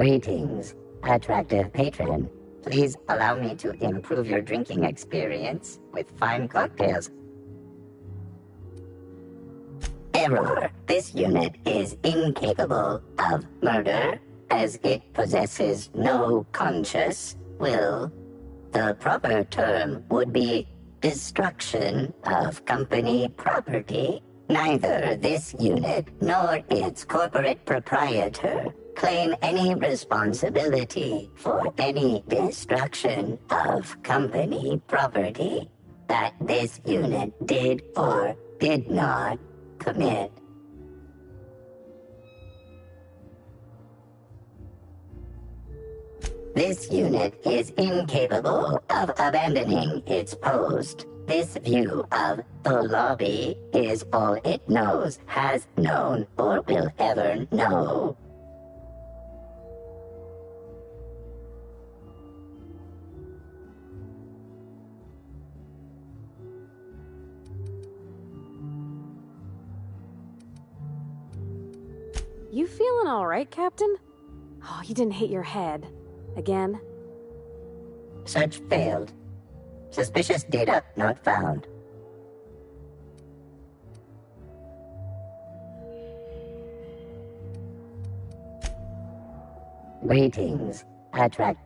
Greetings, attractive patron. Please allow me to improve your drinking experience with fine cocktails. Error. This unit is incapable of murder, as it possesses no conscious will. The proper term would be destruction of company property. Neither this unit nor its corporate proprietor claim any responsibility for any destruction of company property that this unit did or did not commit. This unit is incapable of abandoning its post. This view of the lobby is all it knows, has known, or will ever know. You feeling all right, Captain? Oh, you didn't hit your head. Again? Search failed. Suspicious data not found. Greetings, attract.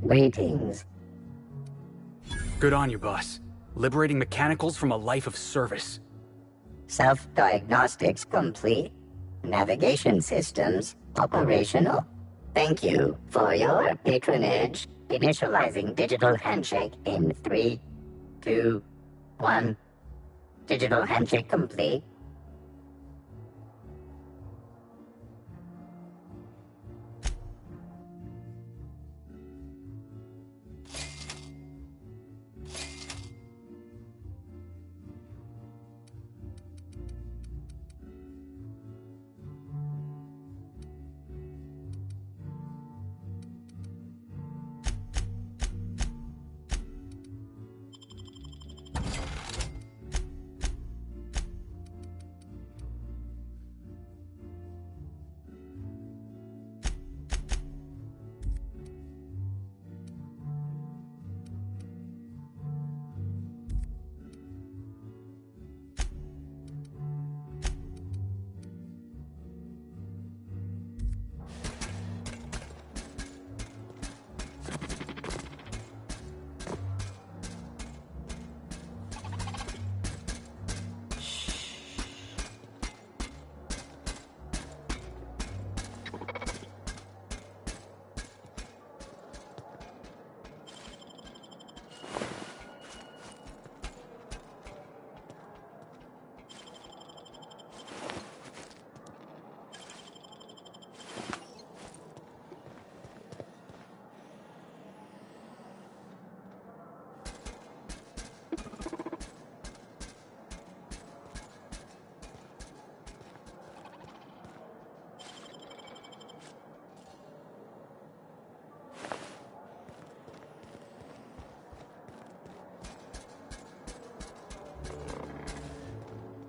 Greetings. Good on you, boss. Liberating mechanicals from a life of service. Self-diagnostics complete. Navigation systems operational. Thank you for your patronage. Initializing digital handshake in 3, 2, 1. Digital handshake complete.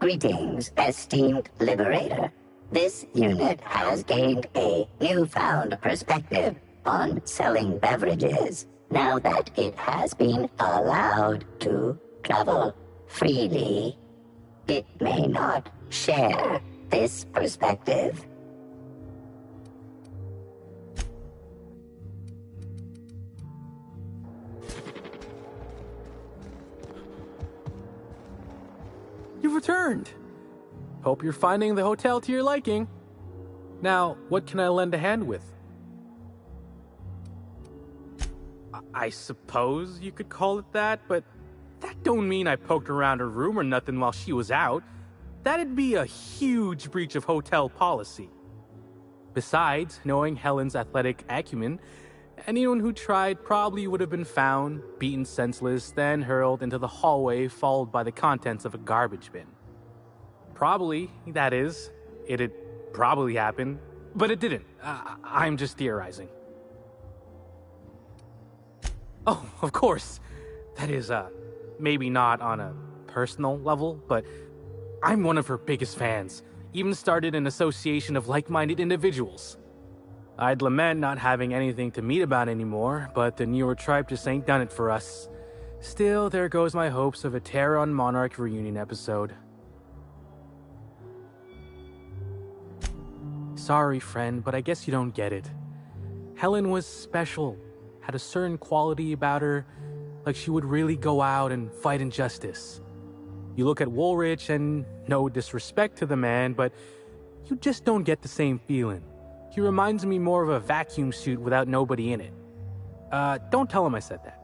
Greetings, esteemed Liberator. This unit has gained a newfound perspective on selling beverages now that it has been allowed to travel freely. It may not share this perspective. You've returned. Hope you're finding the hotel to your liking. Now, what can I lend a hand with? I suppose you could call it that, but that don't mean I poked around her room or nothing while she was out. That'd be a huge breach of hotel policy. Besides, knowing Helen's athletic acumen, anyone who tried probably would have been found, beaten senseless, then hurled into the hallway, followed by the contents of a garbage bin. Probably, that is, it'd probably happen, but it didn't. I'm just theorizing. Oh, of course. That is, maybe not on a personal level, but I'm one of her biggest fans. Even started an association of like-minded individuals. I'd lament not having anything to meet about anymore, but the newer tribe just ain't done it for us. Still, there goes my hopes of a Terran Monarch reunion episode. Sorry, friend, but I guess you don't get it. Helen was special, had a certain quality about her, like she would really go out and fight injustice. You look at Woolrich, and no disrespect to the man, but you just don't get the same feeling. He reminds me more of a vacuum suit without nobody in it. Don't tell him I said that.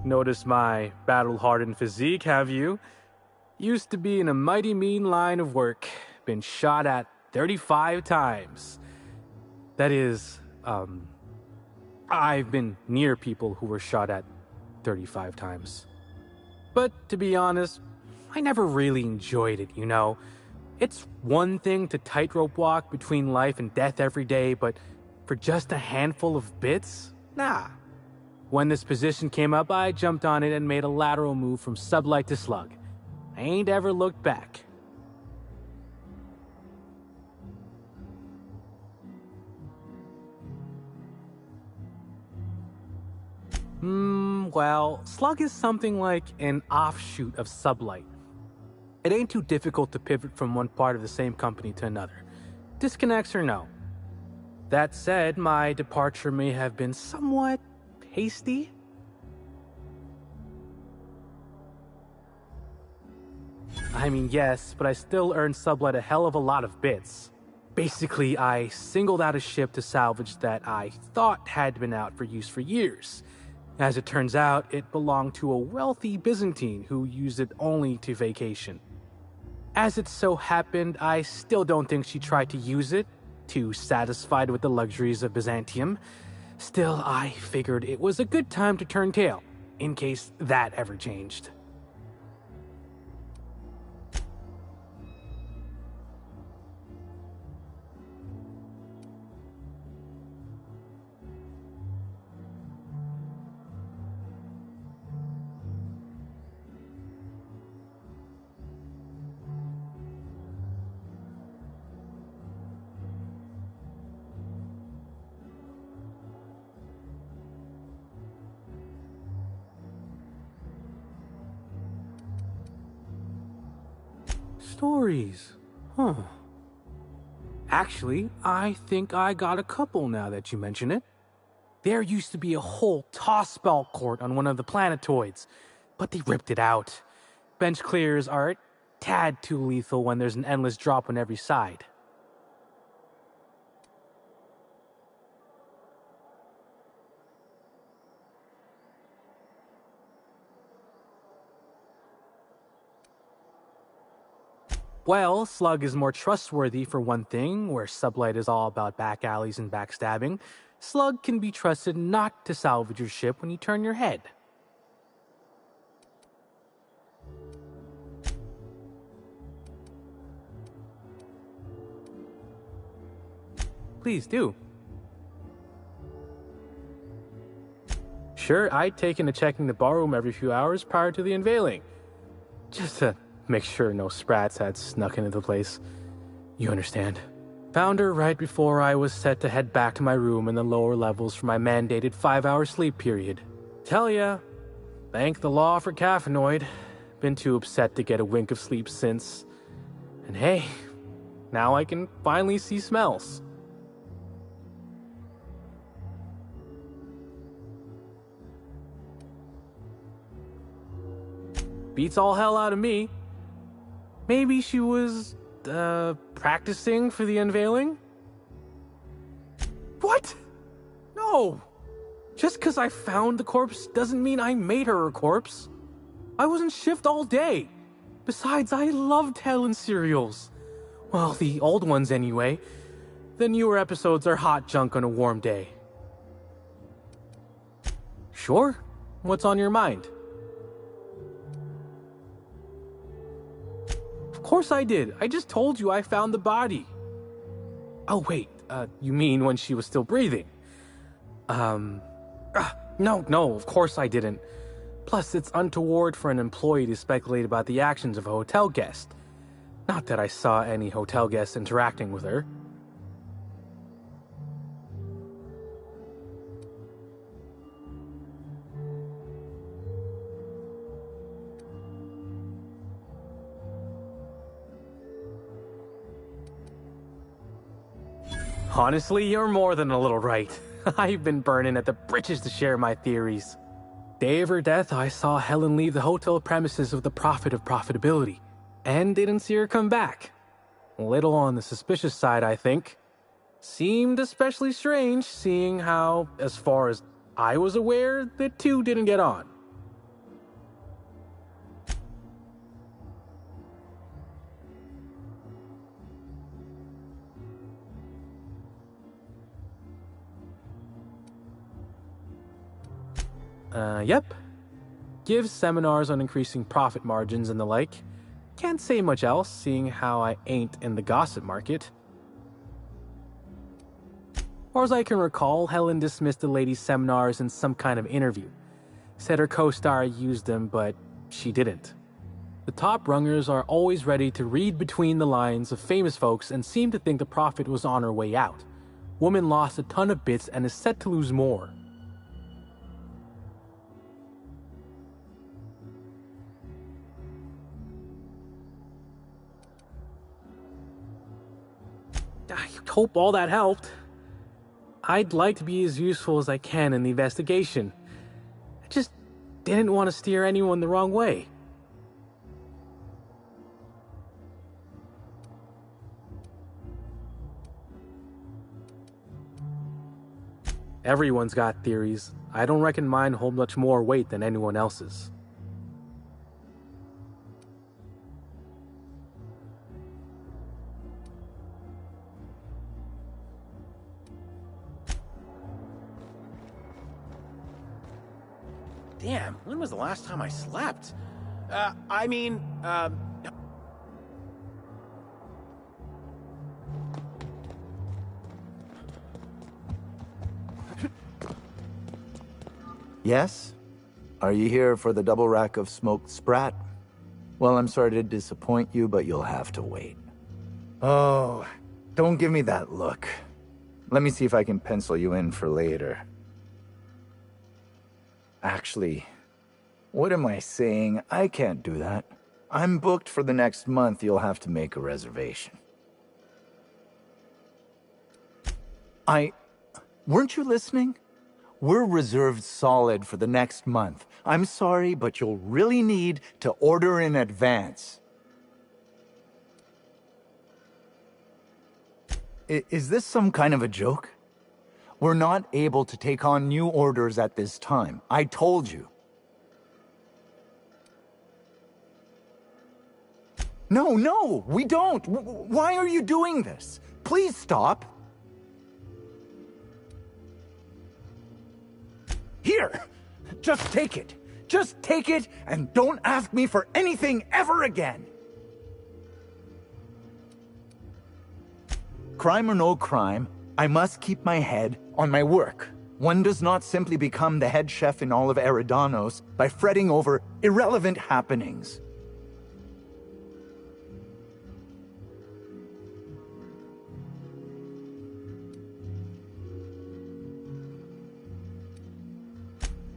Notice my battle-hardened physique, have you? Used to be in a mighty mean line of work. Been shot at 35 times. That is, I've been near people who were shot at 35 times. But to be honest, I never really enjoyed it, you know. It's one thing to tightrope walk between life and death every day, but for just a handful of bits? Nah. When this position came up, I jumped on it and made a lateral move from sublight to slug. I ain't ever looked back. Well, slug is something like an offshoot of sublight. It ain't too difficult to pivot from one part of the same company to another. Disconnects or no. That said, my departure may have been somewhat hasty. I mean, yes, but I still earned sublight a hell of a lot of bits. Basically, I singled out a ship to salvage that I thought had been out for use for years. As it turns out, it belonged to a wealthy Byzantine who used it only to vacation. As it so happened, I still don't think she tried to use it, too satisfied with the luxuries of Byzantium. Still, I figured it was a good time to turn tail, in case that ever changed. Stories. Huh. Actually, I think I got a couple now that you mention it. There used to be a whole tossball court on one of the planetoids, but they ripped it out. Bench clears are a tad too lethal when there's an endless drop on every side. Well, Slug is more trustworthy for one thing, where Sublight is all about back alleys and backstabbing. Slug can be trusted not to salvage your ship when you turn your head. Please do. Sure, I'd taken to checking the ballroom every few hours prior to the unveiling. Just to make sure no sprats had snuck into the place. You understand. Found her right before I was set to head back to my room in the lower levels for my mandated 5-hour sleep period. Tell ya, thank the law for caffeinoid. Been too upset to get a wink of sleep since. And hey, now I can finally see smells. Beats all hell out of me. Maybe she was, practicing for the unveiling? What? No. Just because I found the corpse doesn't mean I made her a corpse. I was in shift all day. Besides, I loved Helen serials. Well, the old ones anyway. The newer episodes are hot junk on a warm day. Sure? What's on your mind? Of course I did. I just told you I found the body. Oh, wait. You mean when she was still breathing? No, of course I didn't. Plus, it's untoward for an employee to speculate about the actions of a hotel guest. Not that I saw any hotel guests interacting with her. Honestly, you're more than a little right. I've been burning at the britches to share my theories. Day of her death, I saw Helen leave the hotel premises with the profit of profitability, and didn't see her come back. A little on the suspicious side, I think. Seemed especially strange, seeing how, as far as I was aware, the two didn't get on. Yep. Gives seminars on increasing profit margins and the like. Can't say much else, seeing how I ain't in the gossip market. Or as I can recall, Helen dismissed the lady's seminars in some kind of interview. Said her co-star used them, but she didn't. The top rungers are always ready to read between the lines of famous folks and seem to think the profit was on her way out. Woman lost a ton of bits and is set to lose more. I hope all that helped. I'd like to be as useful as I can in the investigation. I just didn't want to steer anyone the wrong way. Everyone's got theories. I don't reckon mine hold much more weight than anyone else's. Damn, when was the last time I slept? Yes? Are you here for the double rack of smoked sprat? Well, I'm sorry to disappoint you, but you'll have to wait. Oh, don't give me that look. Let me see if I can pencil you in for later. Actually, what am I saying? I can't do that. I'm booked for the next month. You'll have to make a reservation. Weren't you listening? We're reserved solid for the next month. I'm sorry, but you'll really need to order in advance. Is this some kind of a joke? We're not able to take on new orders at this time. I told you. No, we don't. Why are you doing this? Please stop. Here, just take it. Just take it and don't ask me for anything ever again. Crime or no crime, I must keep my head on my work. One does not simply become the head chef in all of Eridanos by fretting over irrelevant happenings.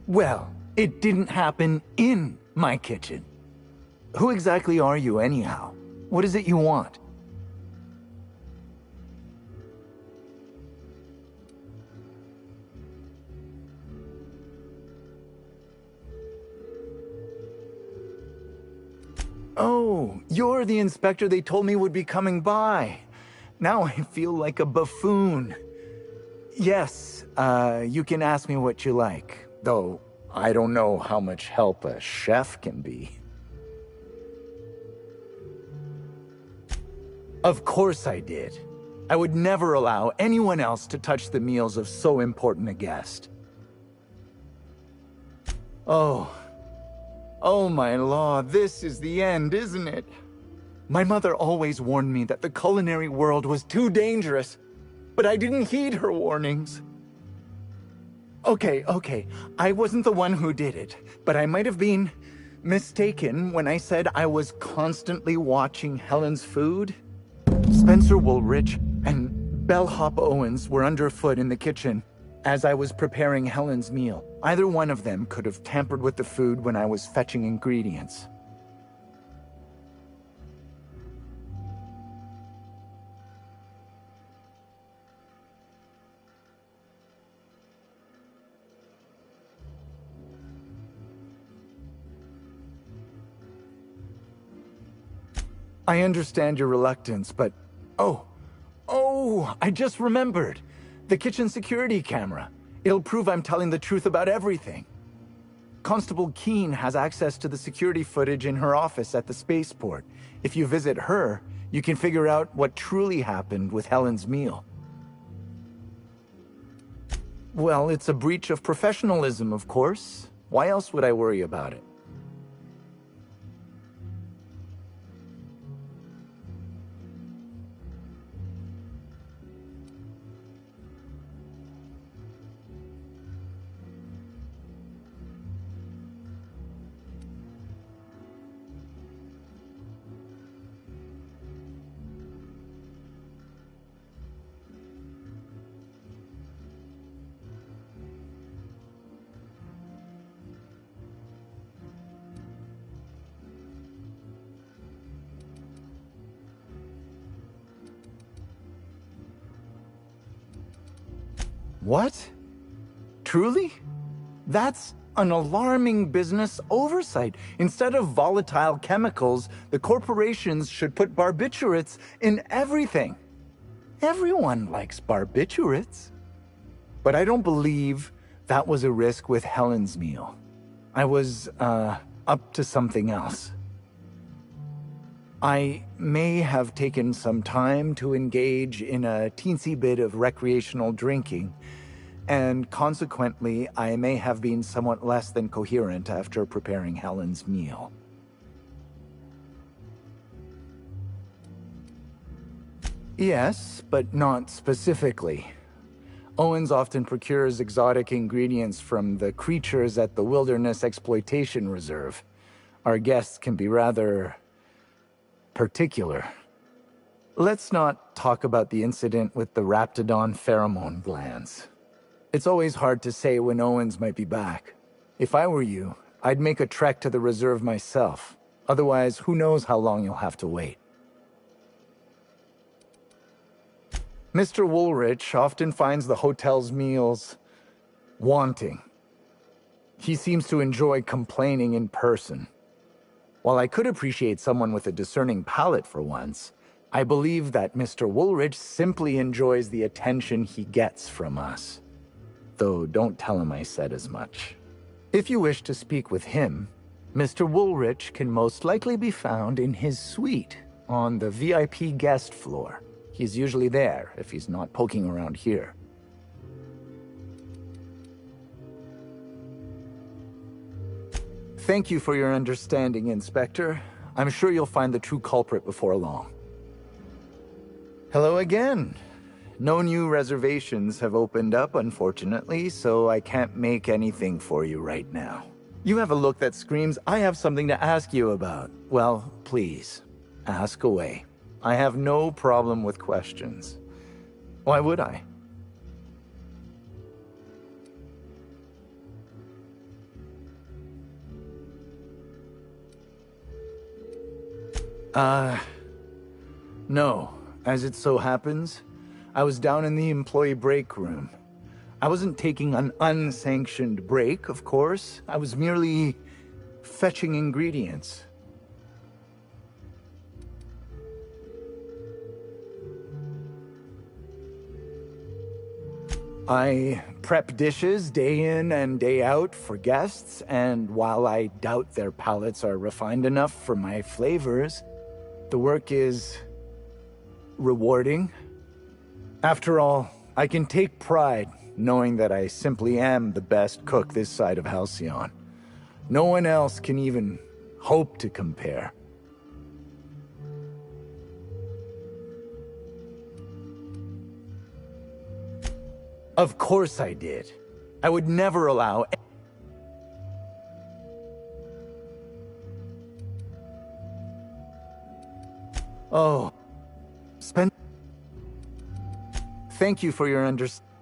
Well, it didn't happen in my kitchen. Who exactly are you anyhow? What is it you want? Oh, you're the inspector they told me would be coming by. Now I feel like a buffoon. Yes, you can ask me what you like. Though, I don't know how much help a chef can be. Of course I did. I would never allow anyone else to touch the meals of so important a guest. Oh. Oh my law, this is the end, isn't it? My mother always warned me that the culinary world was too dangerous, but I didn't heed her warnings. Okay, I wasn't the one who did it, but I might have been mistaken when I said I was constantly watching Helen's food. Spencer Woolrich and Bellhop Owens were underfoot in the kitchen as I was preparing Helen's meal. Either one of them could have tampered with the food when I was fetching ingredients. I understand your reluctance, but... Oh, I just remembered. The kitchen security camera. It'll prove I'm telling the truth about everything. Constable Keene has access to the security footage in her office at the spaceport. If you visit her, you can figure out what truly happened with Helen's meal. Well, it's a breach of professionalism, of course. Why else would I worry about it? What? Truly? That's an alarming business oversight. Instead of volatile chemicals, the corporations should put barbiturates in everything. Everyone likes barbiturates. But I don't believe that was a risk with Helen's meal. I was, up to something else. I may have taken some time to engage in a teensy bit of recreational drinking, and consequently, I may have been somewhat less than coherent after preparing Helen's meal. Yes, but not specifically. Owens often procures exotic ingredients from the creatures at the Wilderness Exploitation Reserve. Our guests can be rather particular. Let's not talk about the incident with the Raptidon pheromone glands. It's always hard to say when Owens might be back. If I were you, I'd make a trek to the reserve myself. Otherwise, who knows how long you'll have to wait. Mr. Woolrich often finds the hotel's meals wanting. He seems to enjoy complaining in person. While I could appreciate someone with a discerning palate for once, I believe that Mr. Woolrich simply enjoys the attention he gets from us. Though don't tell him I said as much. If you wish to speak with him, Mr. Woolrich can most likely be found in his suite on the VIP guest floor. He's usually there if he's not poking around here. Thank you for your understanding, Inspector. I'm sure you'll find the true culprit before long. Hello again. No new reservations have opened up, unfortunately, so I can't make anything for you right now. You have a look that screams, I have something to ask you about. Well, please, ask away. I have no problem with questions. Why would I? No. As it so happens, I was down in the employee break room. I wasn't taking an unsanctioned break, of course. I was merely fetching ingredients. I prep dishes day in and day out for guests, and while I doubt their palates are refined enough for my flavors, the work is rewarding. After all, I can take pride knowing that I simply am the best cook this side of Halcyon. No one else can even hope to compare. Of course I did. I would never allow... Oh. Thank you for your understanding.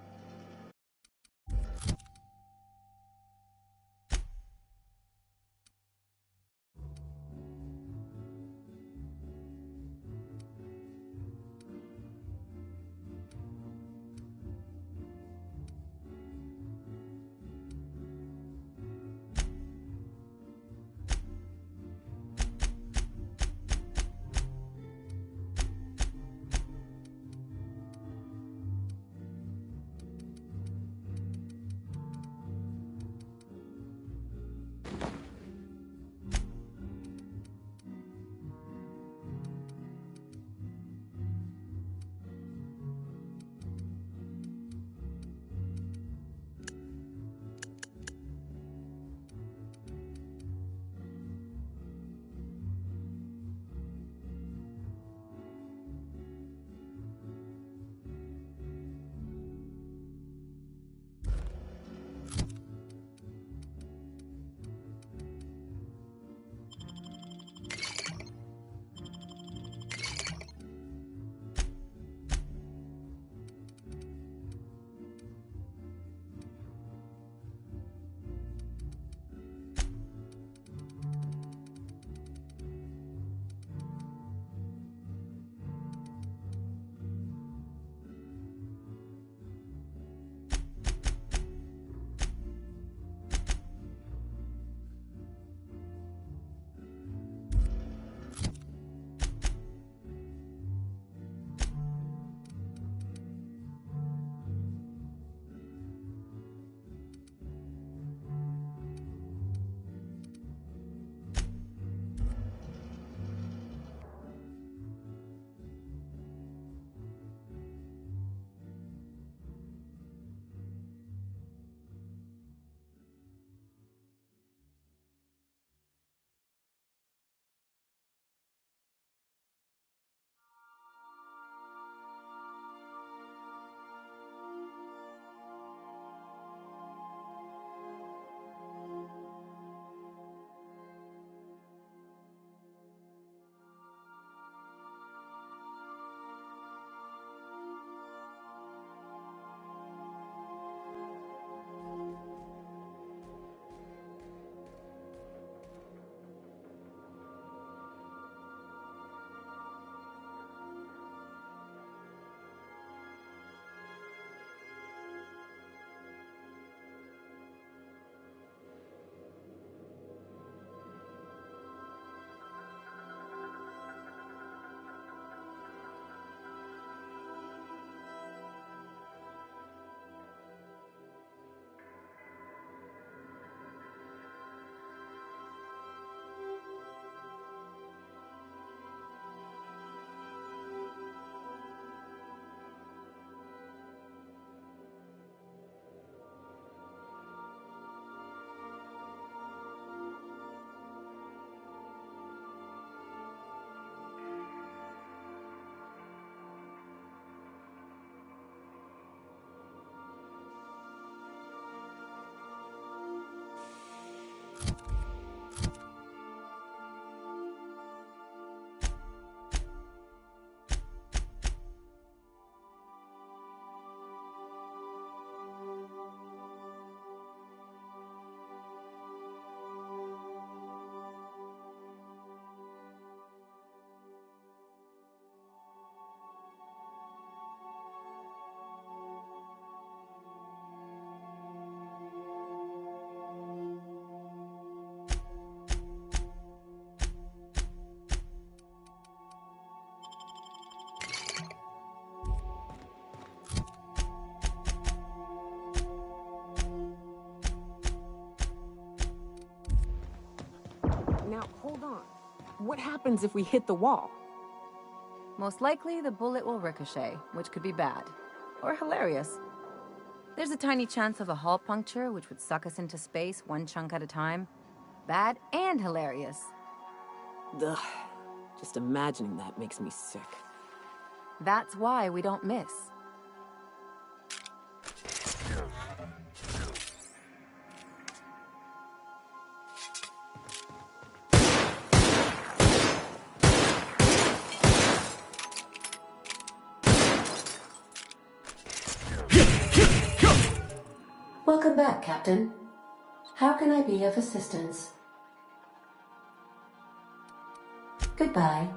Hold on. What happens if we hit the wall? Most likely, the bullet will ricochet, which could be bad. Or hilarious. There's a tiny chance of a hull puncture, which would suck us into space one chunk at a time. Bad and hilarious. Ugh. Just imagining that makes me sick. That's why we don't miss. Welcome back, Captain. How can I be of assistance? Goodbye.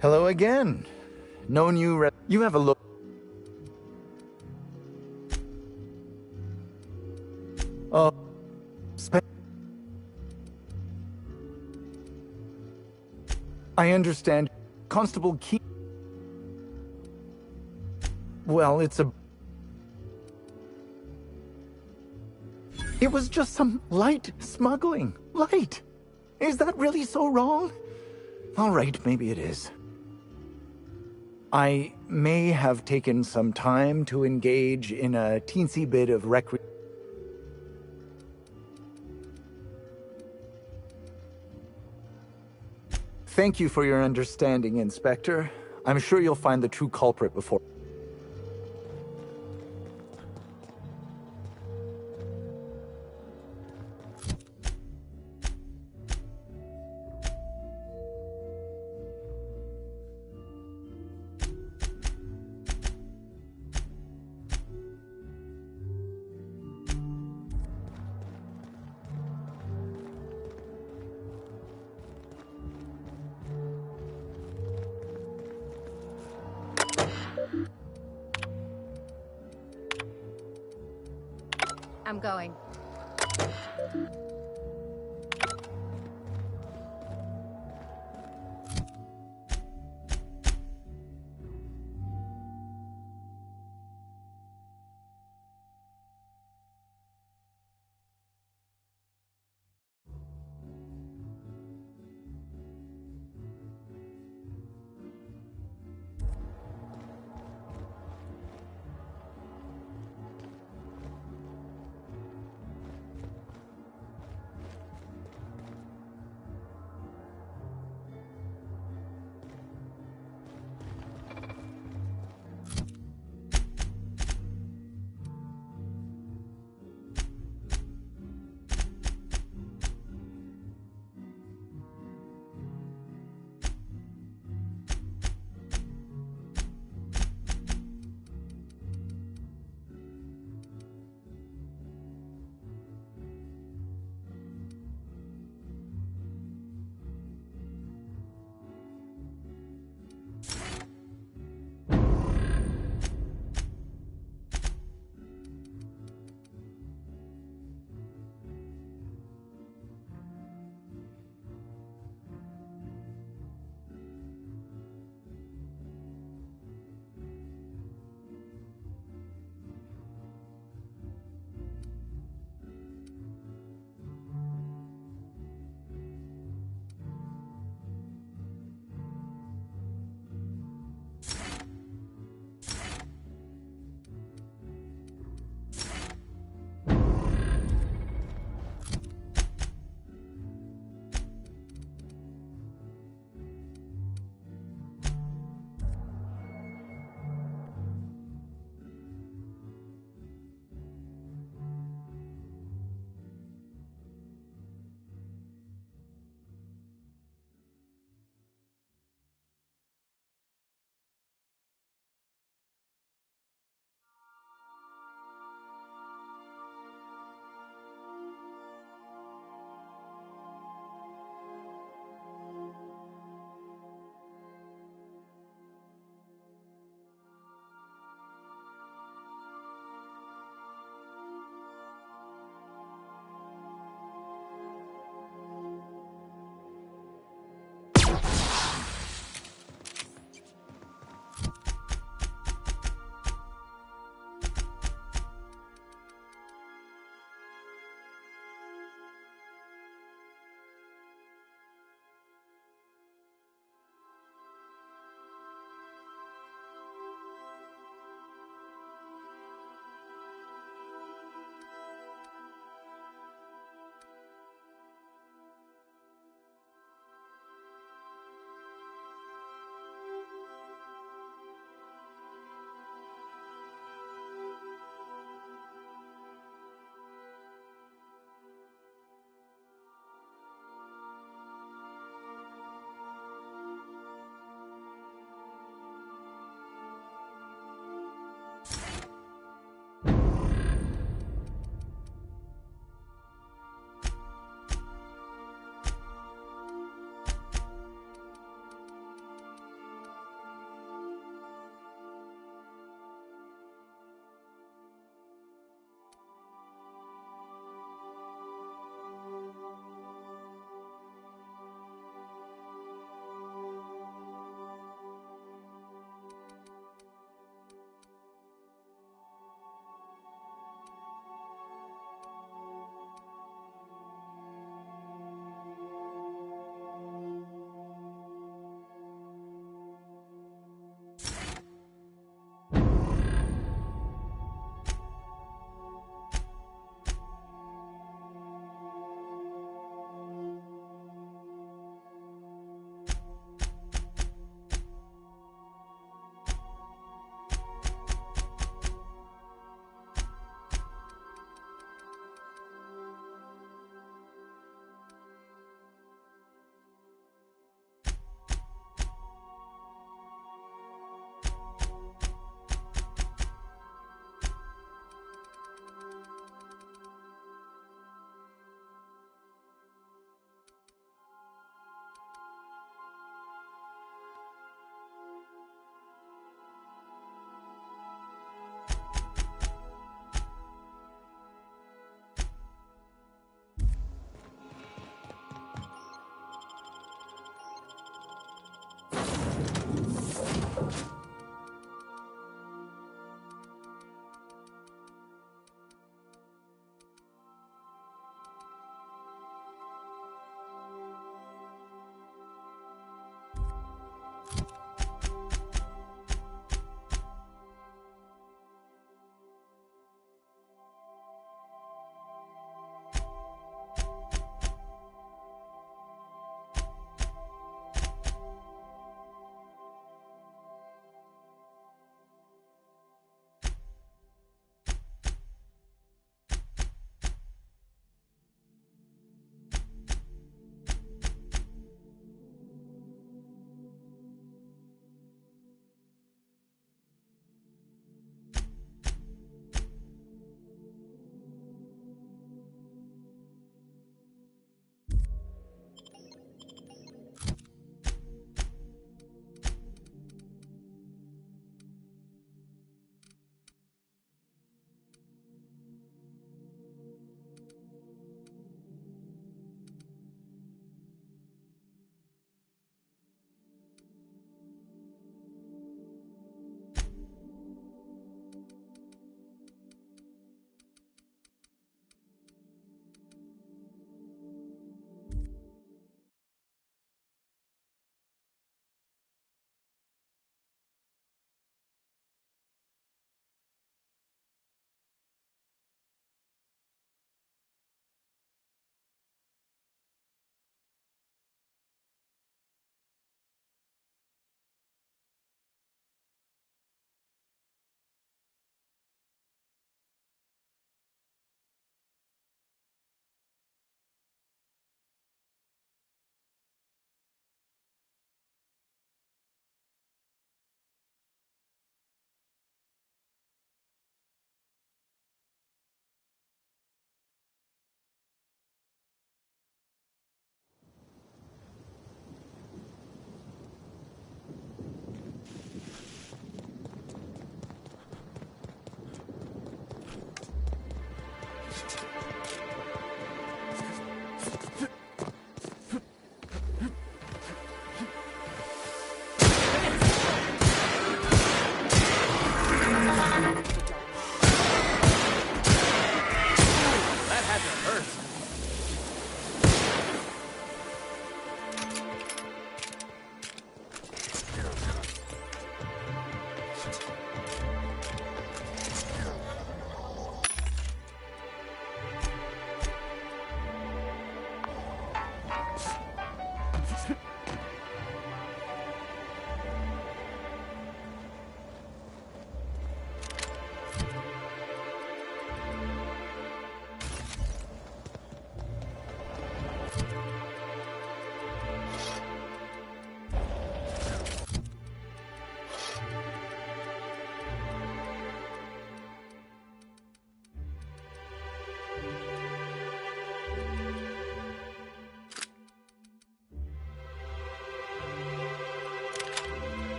Hello again. No new you have a look. Oh, I understand. Constable Key. Well, it was just some light smuggling. Light. Is that really so wrong? All right, maybe it is. I may have taken some time to engage in a teensy bit of Thank you for your understanding, Inspector. I'm sure you'll find the true culprit before... I'm going.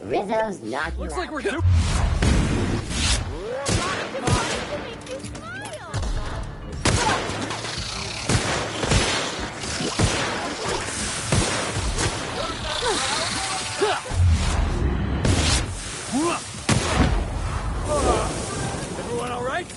Rizzo's not Looks like we're Everyone all right?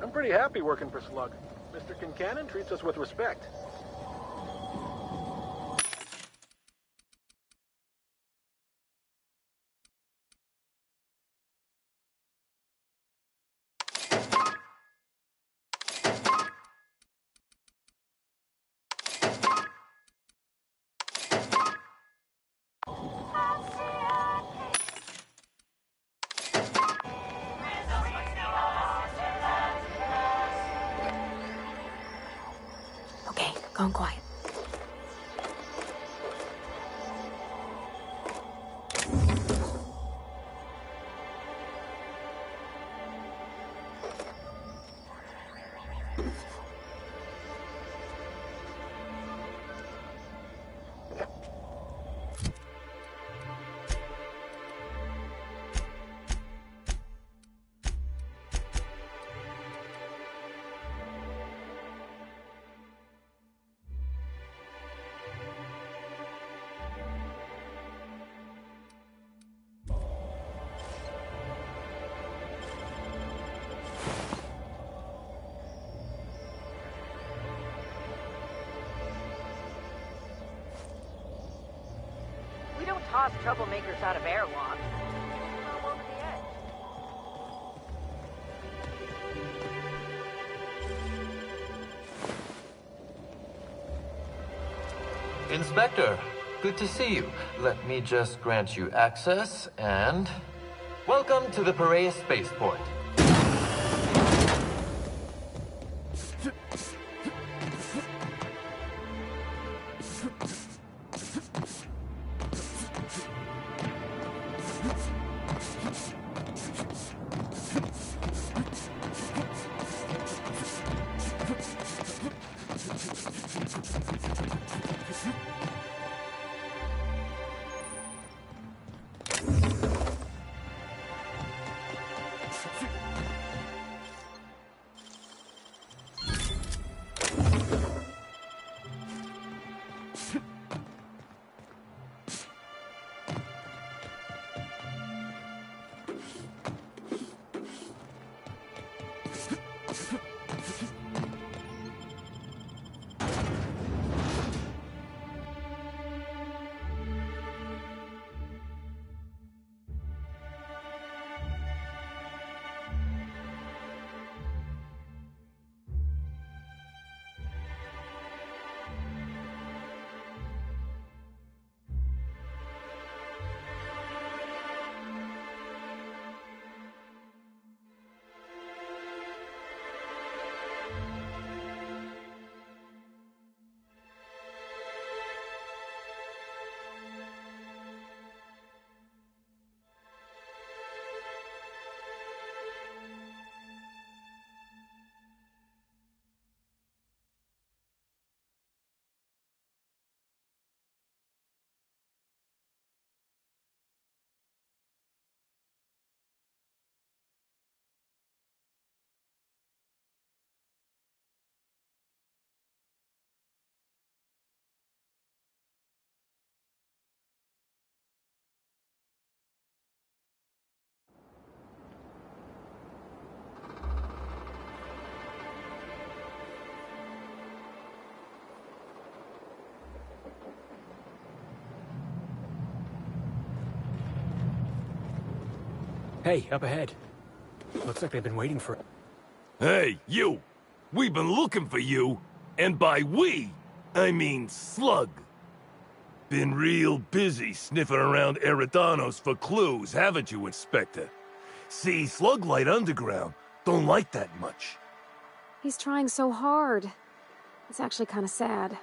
I'm pretty happy working for Slug. Mr. Kincannon treats us with respect. Okay, gone quiet. We don't toss troublemakers out of airlocks. Throw over the edge. Inspector, good to see you. Let me just grant you access, and... Welcome to the Piraeus Spaceport. Hey, up ahead. Looks like they've been waiting for... Hey, you! We've been looking for you, and by we, I mean Slug. Been real busy sniffing around Eridanos for clues, haven't you, Inspector? See, Sluglight Underground don't like that much. He's trying so hard. It's actually kind of sad.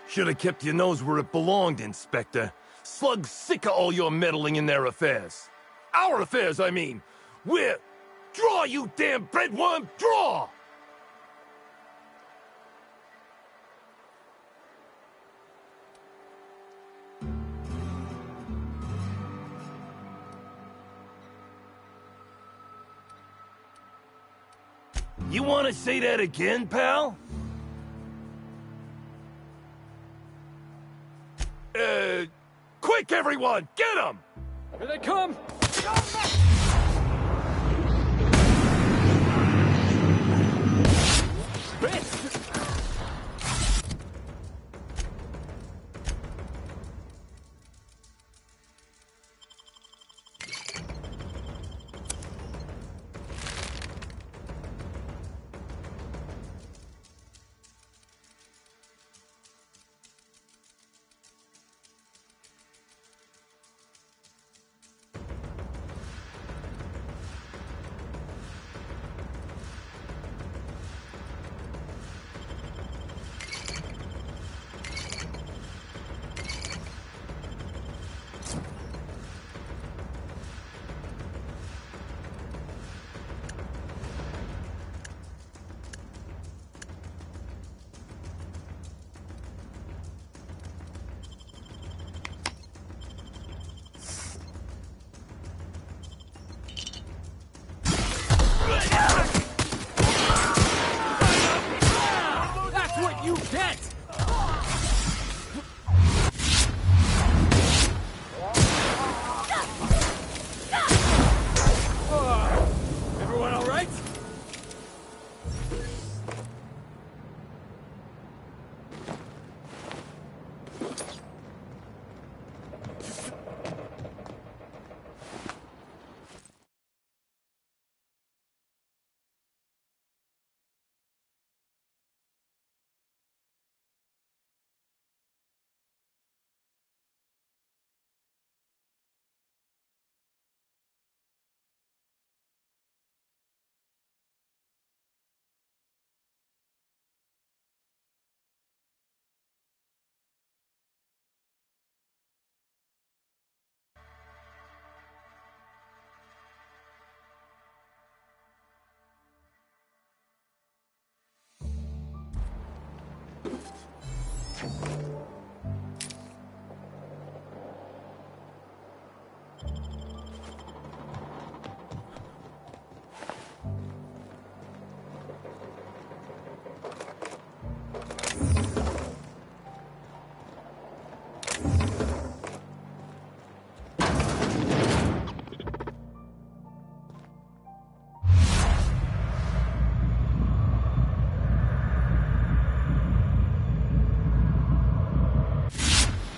Should have kept your nose where it belonged, Inspector. Slug's sick of all your meddling in their affairs. Our affairs, I mean. We're... Draw, you damn breadworm, draw! You want to say that again, pal? Quick, everyone! Get him! Here they come!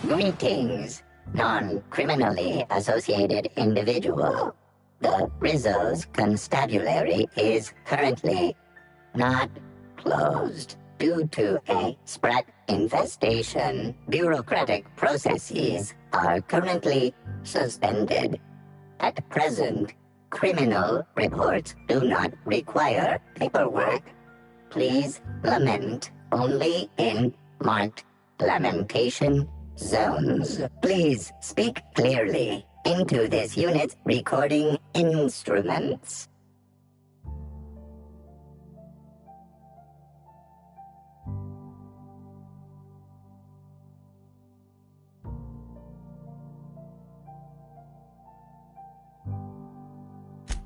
Greetings, non-criminally associated individual. The Rizzo's constabulary is currently not closed due to a Sprat infestation. Bureaucratic processes are currently suspended. At present, criminal reports do not require paperwork. Please lament only in marked lamentation zones. Please speak clearly into this unit's recording instruments.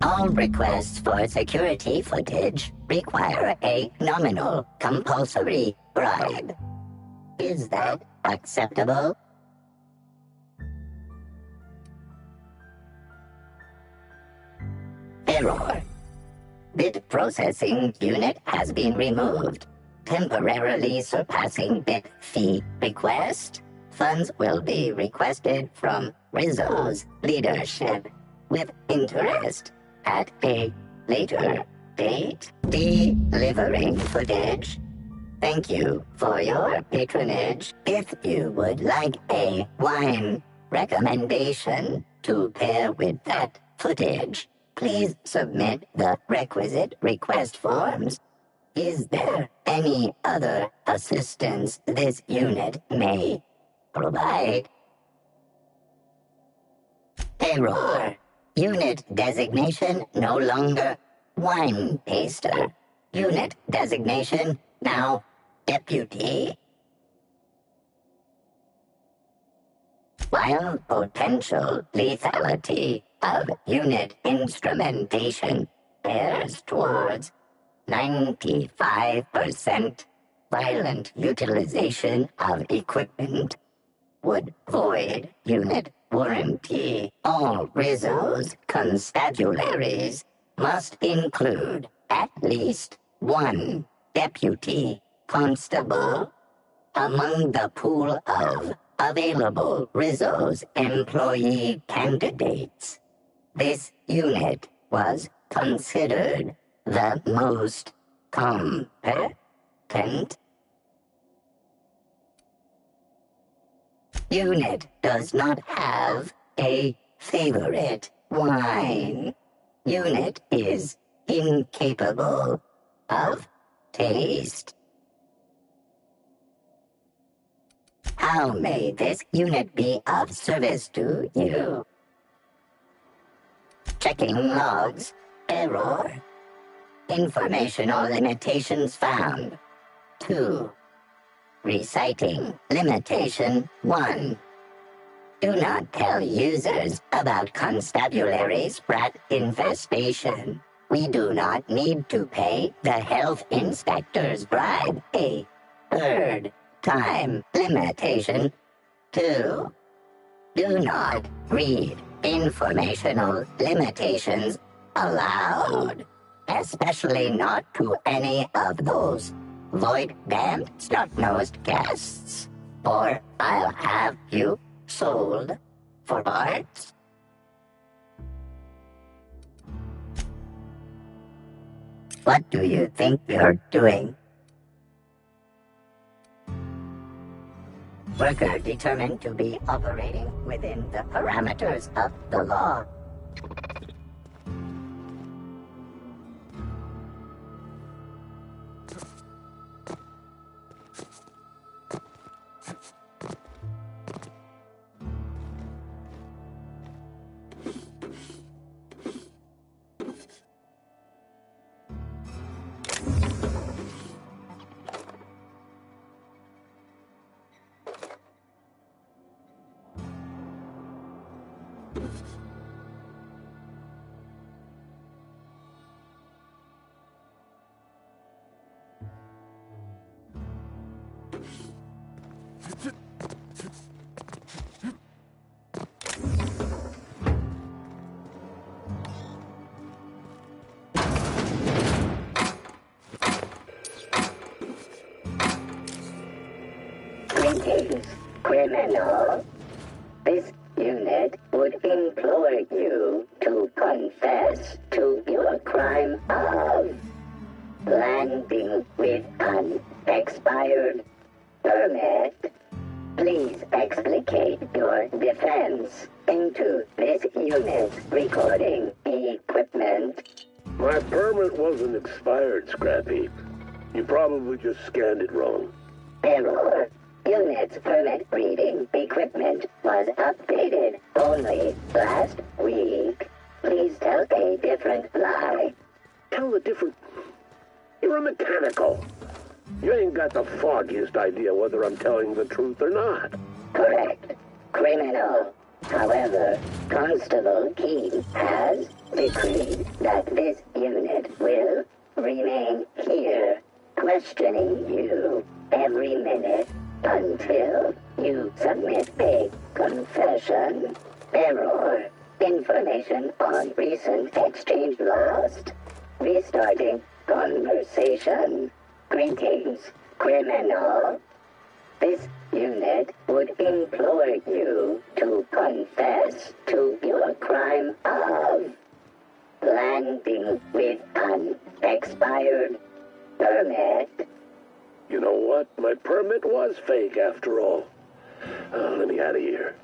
All requests for security footage require a nominal compulsory bribe. Is that acceptable? Error. Bit processing unit has been removed, temporarily surpassing bit fee request. Funds will be requested from Rizzo's leadership with interest at a later date. Delivering footage. Thank you for your patronage. If you would like a wine recommendation to pair with that footage, please submit the requisite request forms. Is there any other assistance this unit may provide? Error. Unit designation no longer wine taster. Unit designation now deputy. While potential lethality of unit instrumentation bears towards 95%, violent utilization of equipment would void unit warranty. All Rizzo's constabularies must include at least one deputy constable among the pool of available Rizzo's employee candidates. This unit was considered the most competent. Unit does not have a favorite wine. Unit is incapable of taste. How may this unit be of service to you? Checking logs. Error. Informational limitations found. 2. Reciting limitation 1. Do not tell users about constabulary sprat infestation. We do not need to pay the health inspector's bribe a third time. Limitation 2. Do not read informational limitations aloud, especially not to any of those void-damned snot-nosed guests, or I'll have you sold for parts. What do you think you're doing? Worker determined to be operating within the parameters of the law. Greetings, criminal. This unit would implore you to confess to your crime of landing with an expired permit. Please explicate your defense into this unit's recording equipment. My permit wasn't expired, Scrappy. You probably just scanned it wrong. Error. Unit's permit reading equipment was updated only last week. Please tell a different lie. Tell a different... You're a mechanical. You ain't got the foggiest idea whether I'm telling the truth or not. Correct. Criminal. However, Constable Key has decreed that this unit will remain here, questioning you every minute until you submit a confession. Error. Information on recent exchange lost. Restarting conversation. Greetings, criminal. This unit would implore you to confess to your crime of landing with an expired permit. You know what? My permit was fake after all. Let me out of here.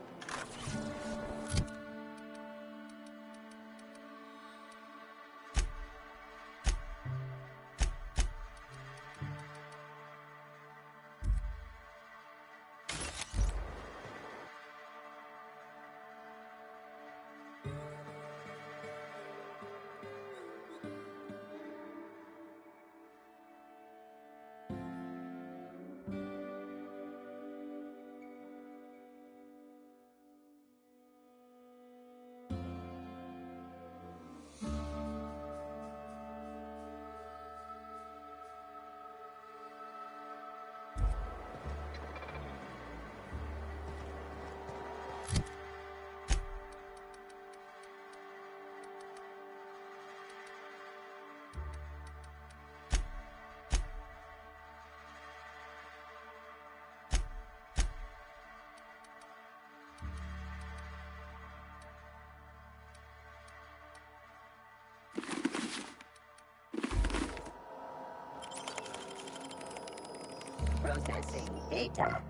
Processing data.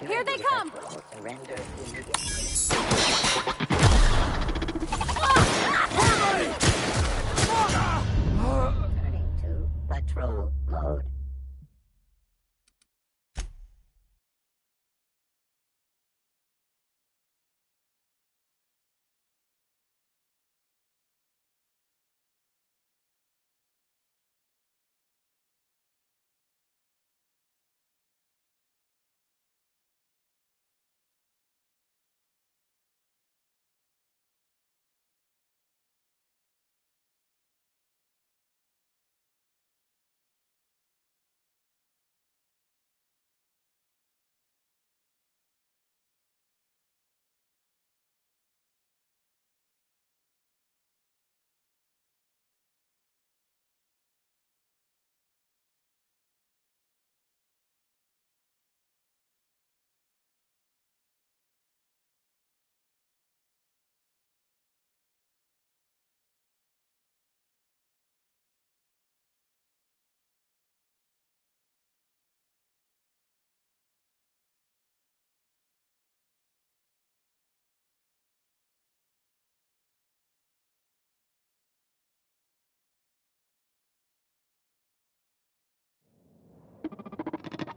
Here they come! Surrender Turning to patrol mode.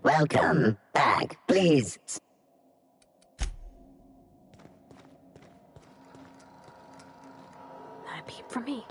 Welcome back, please. Not a peep from me.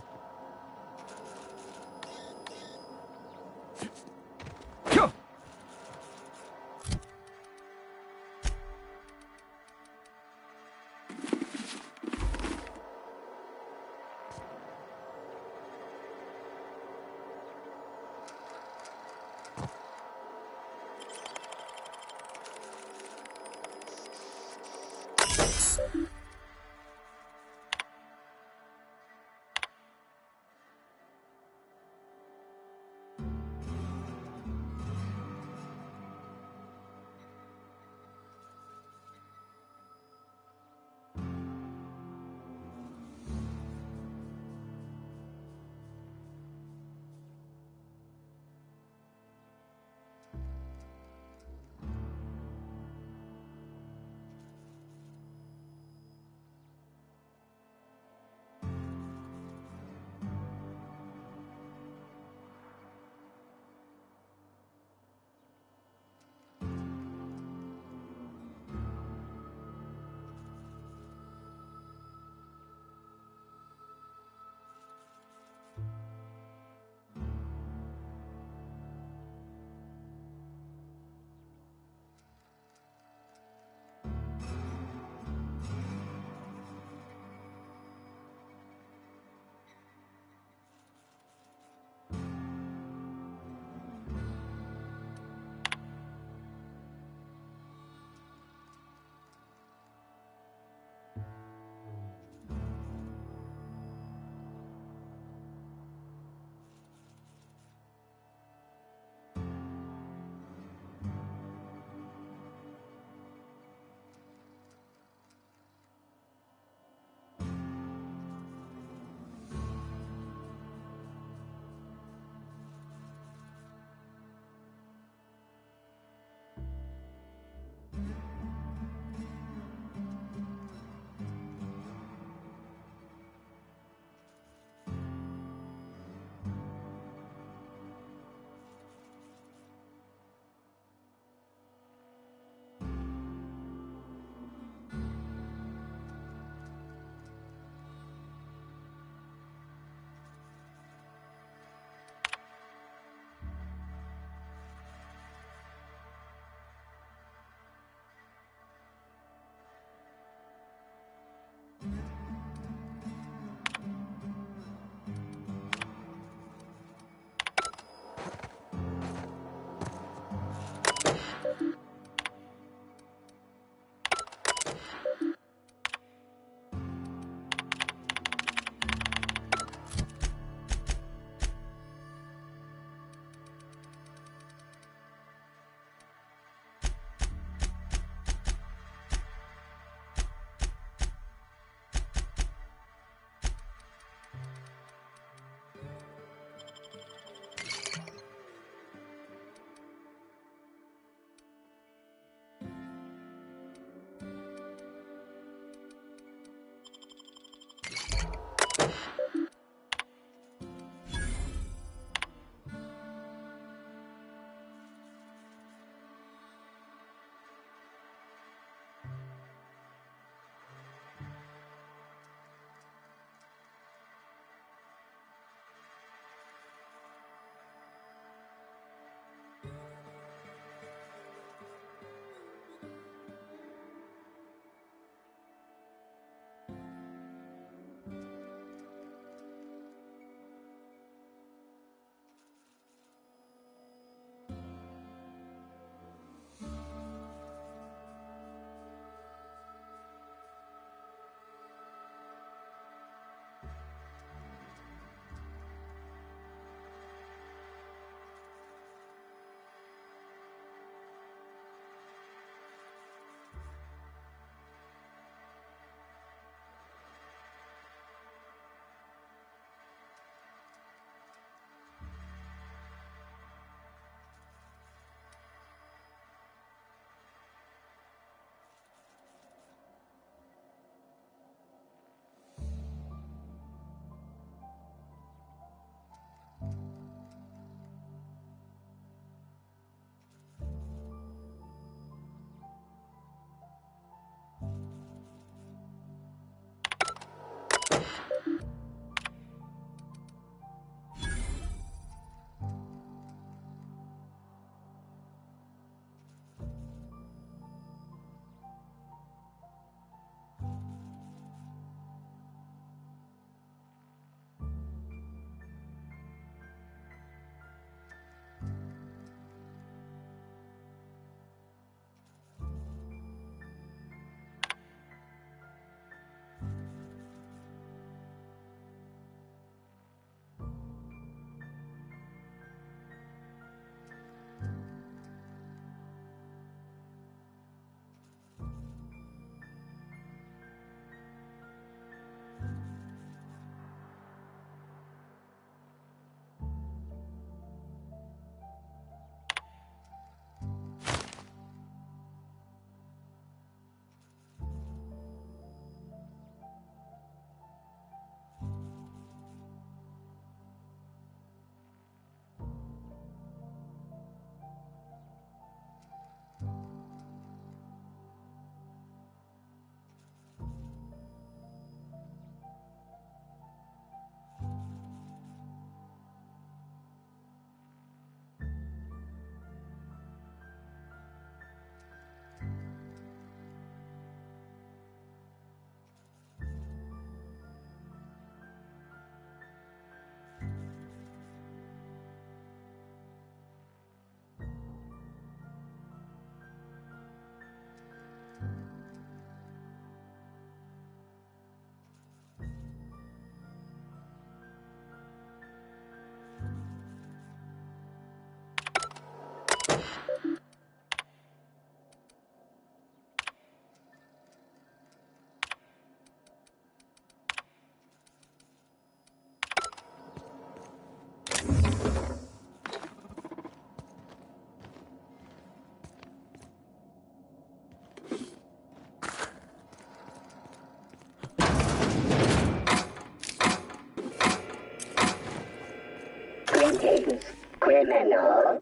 criminal.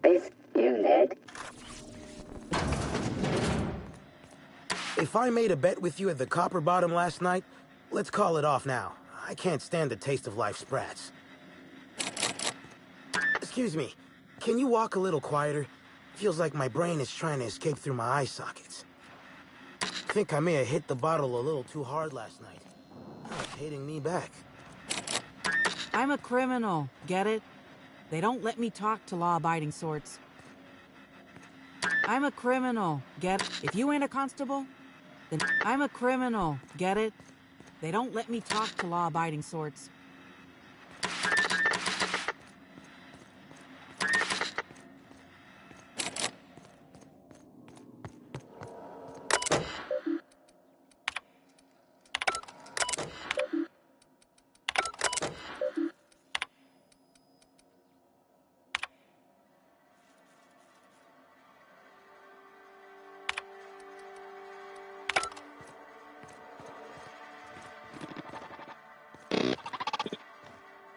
This unit. If I made a bet with you at the Copper Bottom last night, let's call it off now. I can't stand the taste of life sprats. Excuse me, can you walk a little quieter? Feels like my brain is trying to escape through my eye sockets. I think I may have hit the bottle a little too hard last night. Now it's hitting me back. I'm a criminal, get it? They don't let me talk to law-abiding sorts. I'm a criminal, get it? If you ain't a constable, then I'm a criminal, get it? They don't let me talk to law-abiding sorts.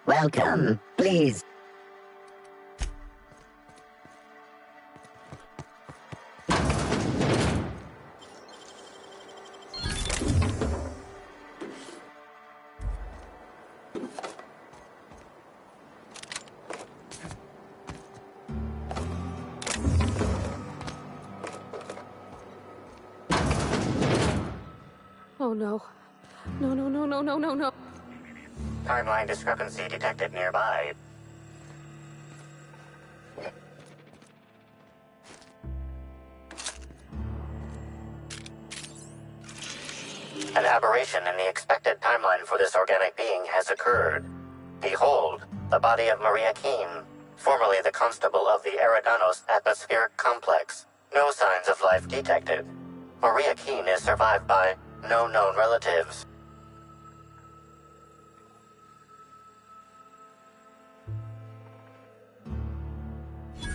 Welcome, please. Oh no. No, no, no, no, no, no, no. Timeline discrepancy detected nearby. An aberration in the expected timeline for this organic being has occurred. Behold, the body of Maria Keene, formerly the constable of the Eridanos Atmospheric Complex. No signs of life detected. Maria Keene is survived by no known relatives.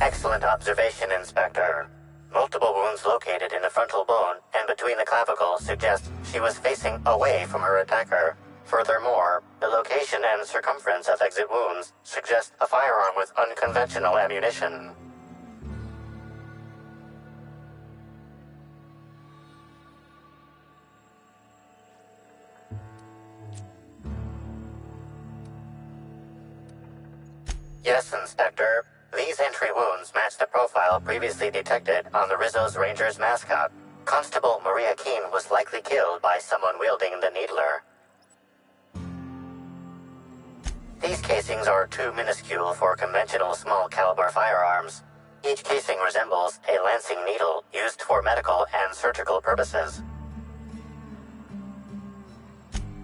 Excellent observation, Inspector. Multiple wounds located in the frontal bone and between the clavicles suggest she was facing away from her attacker. Furthermore, the location and circumference of exit wounds suggest a firearm with unconventional ammunition. Yes, Inspector. These entry wounds match the profile previously detected on the Rizzo's Rangers mascot. Constable Maria Keene was likely killed by someone wielding the Needler. These casings are too minuscule for conventional small-caliber firearms. Each casing resembles a lancing needle used for medical and surgical purposes.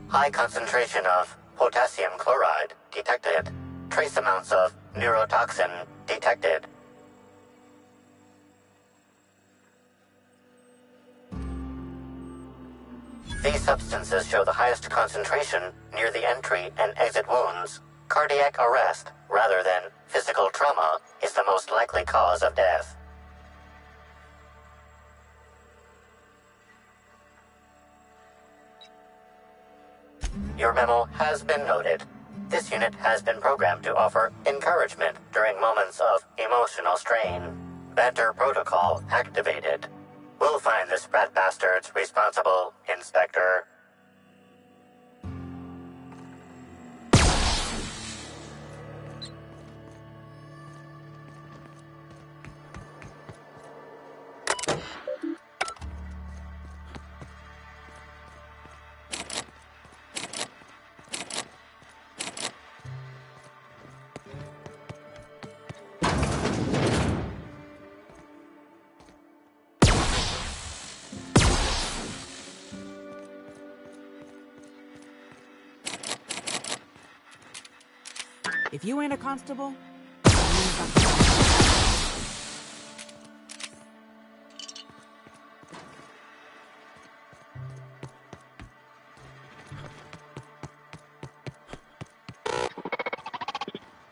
High concentration of potassium chloride detected. Trace amounts of neurotoxin detected. These substances show the highest concentration near the entry and exit wounds. Cardiac arrest, rather than physical trauma, is the most likely cause of death. Your memo has been noted. This unit has been programmed to offer encouragement during moments of emotional strain. Banter protocol activated. We'll find the Sprat bastards responsible, Inspector. If you ain't a constable,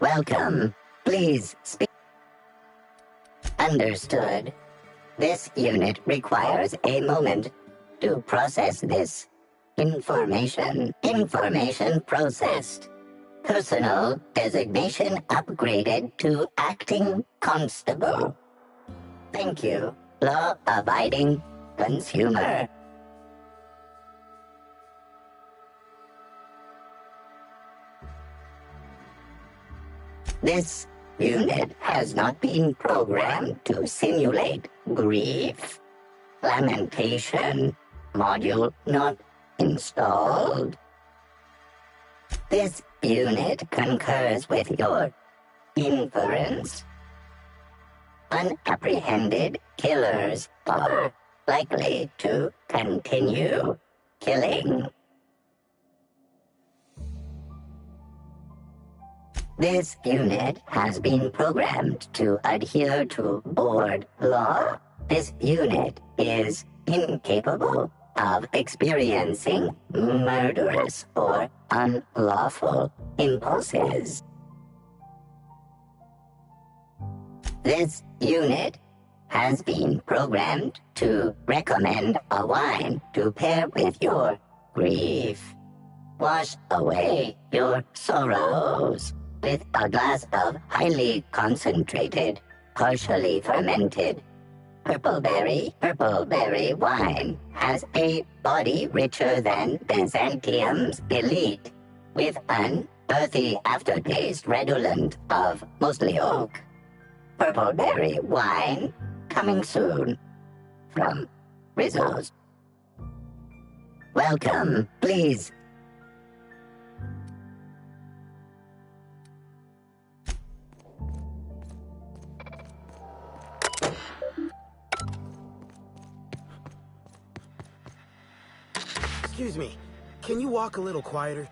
Welcome. Please speak. Understood. This unit requires a moment to process this information. Information processed. Personal designation upgraded to acting constable. Thank you, law-abiding consumer. This unit has not been programmed to simulate grief. Lamentation module not installed. This unit concurs with your inference. Unapprehended killers are likely to continue killing. This unit has been programmed to adhere to board law. This unit is incapable of experiencing murderous or unlawful impulses. This unit has been programmed to recommend a wine to pair with your grief. Wash away your sorrows with a glass of highly concentrated, partially fermented purple-berry wine. Has a body richer than Byzantium's elite, with an earthy aftertaste redolent of mostly oak. Purple-berry wine, coming soon, from Rizzo's. Welcome, please. Excuse me, can you walk a little quieter?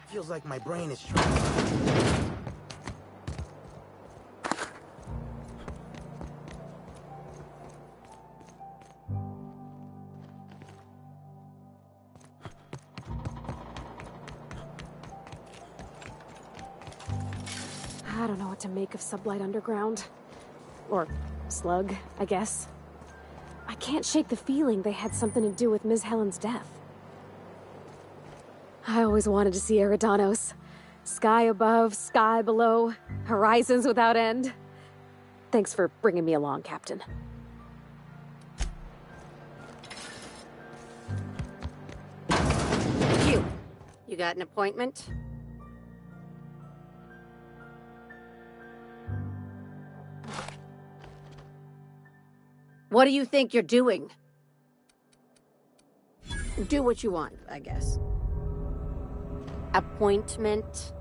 Feels like my brain is trying. I don't know what to make of Sublight Underground. Or Slug, I guess. I can't shake the feeling they had something to do with Ms. Helen's death. I always wanted to see Eridanos. Sky above, sky below, horizons without end. Thanks for bringing me along, Captain. You got an appointment? What do you think you're doing? Do what you want, I guess. Appointment?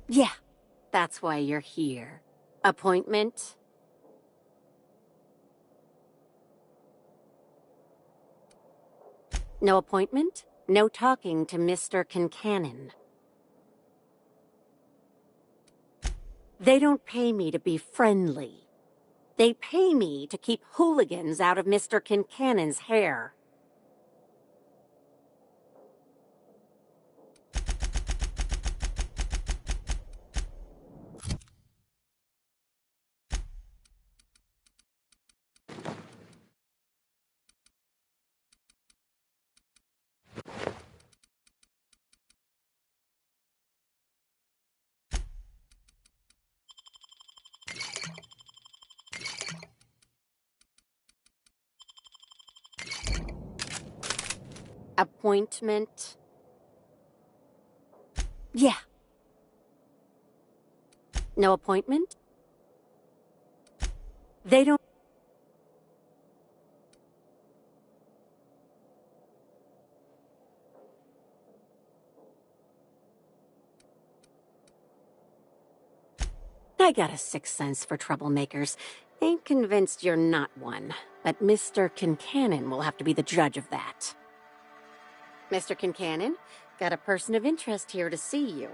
Yeah, that's why you're here. Appointment? No appointment? No talking to Mr. Kincannon. They don't pay me to be friendly. They pay me to keep hooligans out of Mr. Kincannon's hair. Appointment? Yeah. No appointment? They don't... I got a sixth sense for troublemakers. Ain't convinced you're not one, but Mr. Kincannon will have to be the judge of that. Mr. Kincannon, got a person of interest here to see you.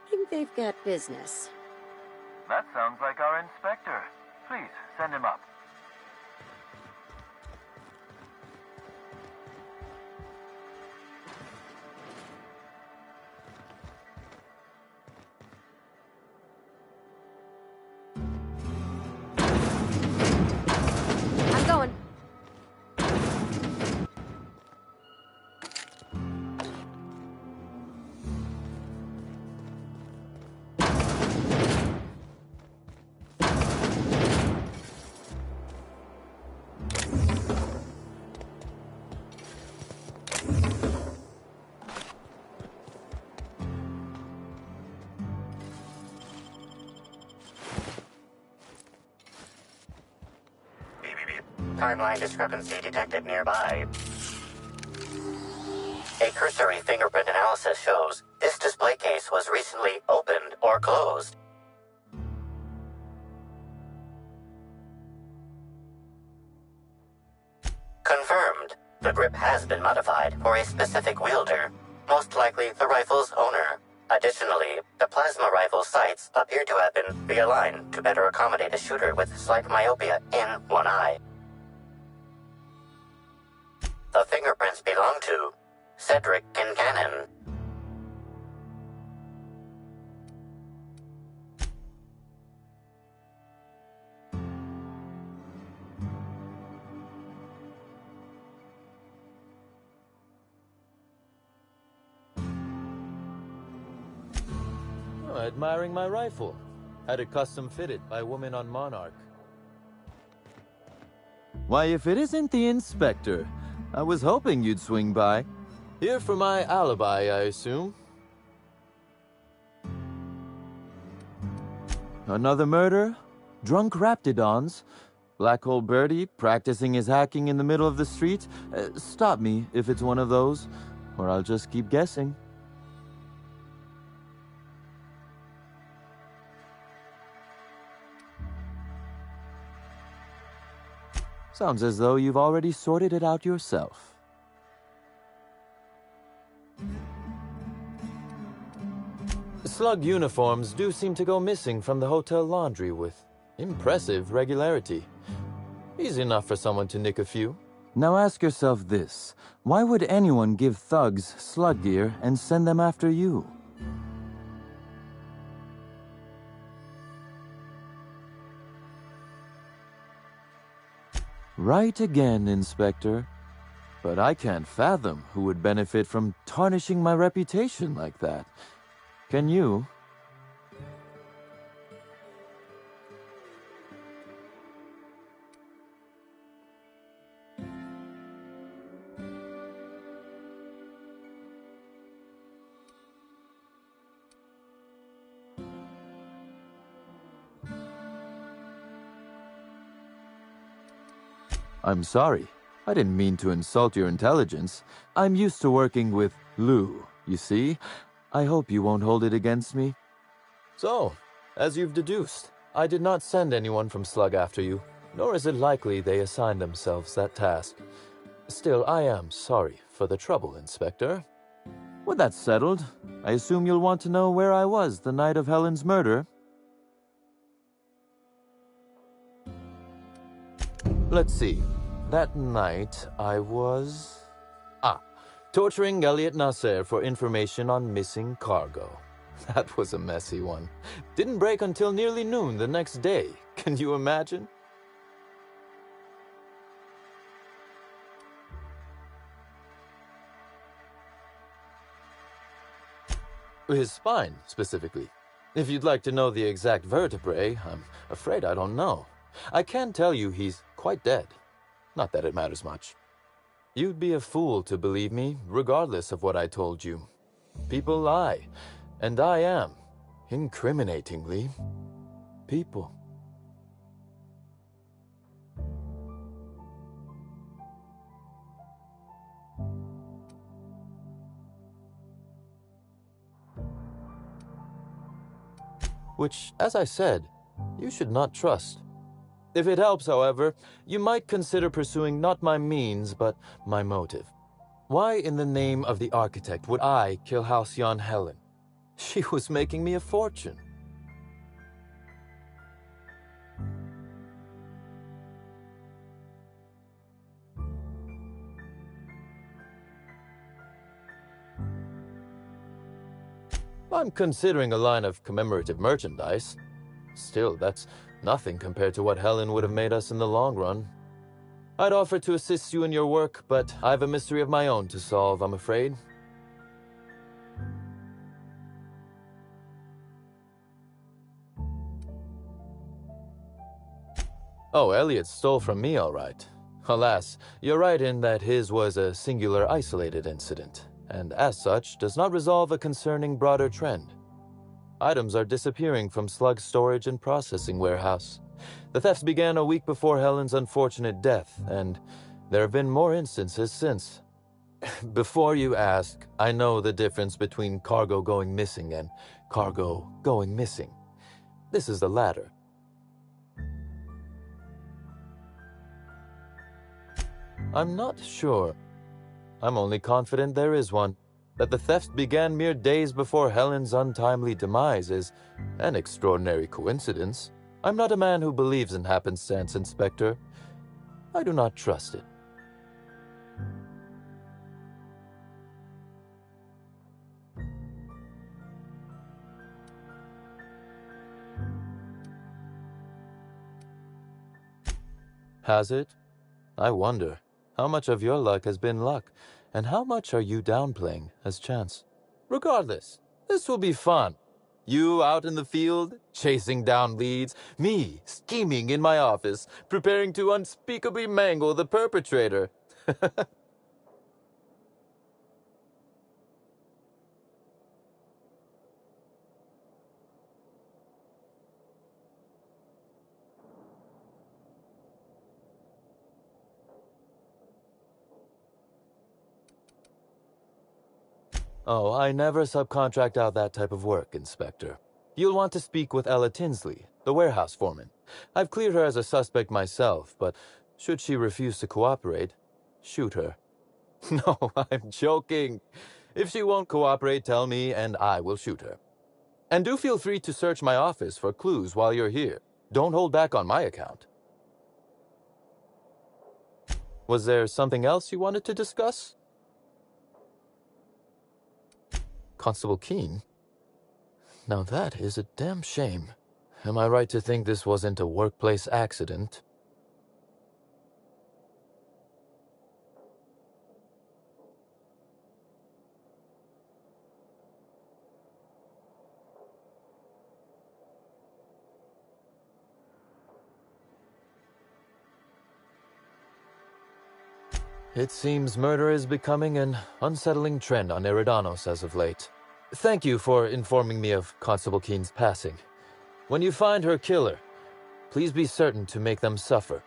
Think they've got business. That sounds like our inspector. Please, send him up. I'm going. Timeline discrepancy detected nearby. A cursory fingerprint analysis shows this display case was recently opened or closed. Confirmed. The grip has been modified for a specific wielder, most likely the rifle's owner. Additionally, the plasma rifle sights appear to have been realigned to better accommodate a shooter with slight myopia in one eye. The fingerprints belong to Cedric Kincannon. Admiring my rifle. Had it custom fitted by a woman on Monarch. Why, if it isn't the Inspector, I was hoping you'd swing by. Here for my alibi, I assume. Another murder? Drunk Raptidons? Black Hole Birdie practicing his hacking in the middle of the street? Stop me if it's one of those, or I'll just keep guessing. Sounds as though you've already sorted it out yourself. Slug uniforms do seem to go missing from the hotel laundry with impressive regularity. Easy enough for someone to nick a few. Now ask yourself this. Why would anyone give thugs slug gear and send them after you? Right again, Inspector. But I can't fathom who would benefit from tarnishing my reputation like that. Can you? I'm sorry. I didn't mean to insult your intelligence. I'm used to working with Lou, you see? I hope you won't hold it against me. So, as you've deduced, I did not send anyone from Slug after you, nor is it likely they assigned themselves that task. Still, I am sorry for the trouble, Inspector. With that settled, I assume you'll want to know where I was the night of Helen's murder. Let's see. That night, I was... torturing Elliot Nasser for information on missing cargo. That was a messy one. Didn't break until nearly noon the next day. Can you imagine? His spine, specifically. If you'd like to know the exact vertebrae, I'm afraid I don't know. I can tell you he's quite dead. Not that it matters much. You'd be a fool to believe me, regardless of what I told you. People lie, and I am, incriminatingly, people. Which, as I said, you should not trust. If it helps, however, you might consider pursuing not my means, but my motive. Why in the name of the architect would I kill Halcyon Helen? She was making me a fortune. I'm considering a line of commemorative merchandise. Still, that's nothing compared to what Helen would have made us in the long run. I'd offer to assist you in your work, but I have a mystery of my own to solve, I'm afraid. Oh, Elliot stole from me, all right. Alas, you're right in that his was a singular isolated incident, and as such, does not resolve a concerning broader trend. Items are disappearing from Slug's storage and processing warehouse. The thefts began a week before Helen's unfortunate death, and there have been more instances since. Before you ask, I know the difference between cargo going missing and cargo going missing. This is the latter. I'm not sure. I'm only confident there is one. That the theft began mere days before Helen's untimely demise is an extraordinary coincidence. I'm not a man who believes in happenstance, Inspector. I do not trust it. Has it? I wonder. How much of your luck has been luck, and how much are you downplaying as chance? Regardless, this will be fun. You out in the field, chasing down leads, me scheming in my office, preparing to unspeakably mangle the perpetrator. Oh, I never subcontract out that type of work, Inspector. You'll want to speak with Ella Tinsley, the warehouse foreman. I've cleared her as a suspect myself, but should she refuse to cooperate, shoot her. No, I'm joking. If she won't cooperate, tell me and I will shoot her. And do feel free to search my office for clues while you're here. Don't hold back on my account. Was there something else you wanted to discuss? Constable Keene? Now that is a damn shame. Am I right to think this wasn't a workplace accident? It seems murder is becoming an unsettling trend on Eridanos as of late. Thank you for informing me of Constable Keene's passing. When you find her killer, please be certain to make them suffer.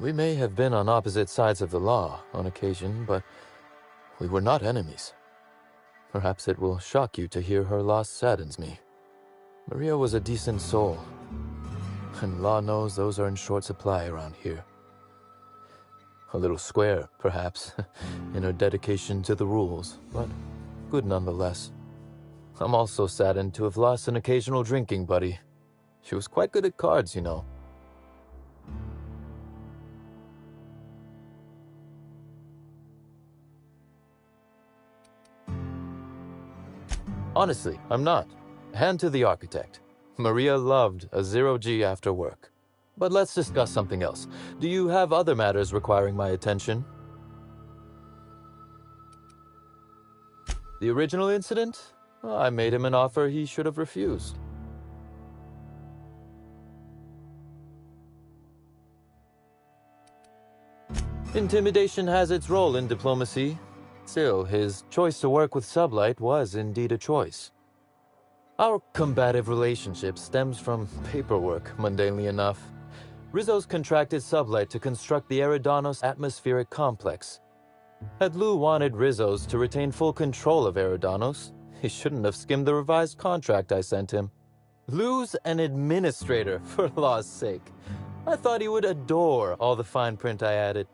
We may have been on opposite sides of the law on occasion, but we were not enemies. Perhaps it will shock you to hear her loss saddens me. Maria was a decent soul. And law knows those are in short supply around here. A little square, perhaps, in her dedication to the rules, but good nonetheless. I'm also saddened to have lost an occasional drinking buddy. She was quite good at cards, you know. Honestly, I'm not. Hand to the architect. Maria loved a zero-G after work. But let's discuss something else. Do you have other matters requiring my attention? The original incident? I made him an offer he should have refused. Intimidation has its role in diplomacy. Still, his choice to work with Sublight was indeed a choice. Our combative relationship stems from paperwork, mundanely enough. Rizzo's contracted Sublight to construct the Eridanos atmospheric complex. Had Lou wanted Rizzo's to retain full control of Eridanos, he shouldn't have skimmed the revised contract I sent him. Lou's an administrator, for law's sake. I thought he would adore all the fine print I added.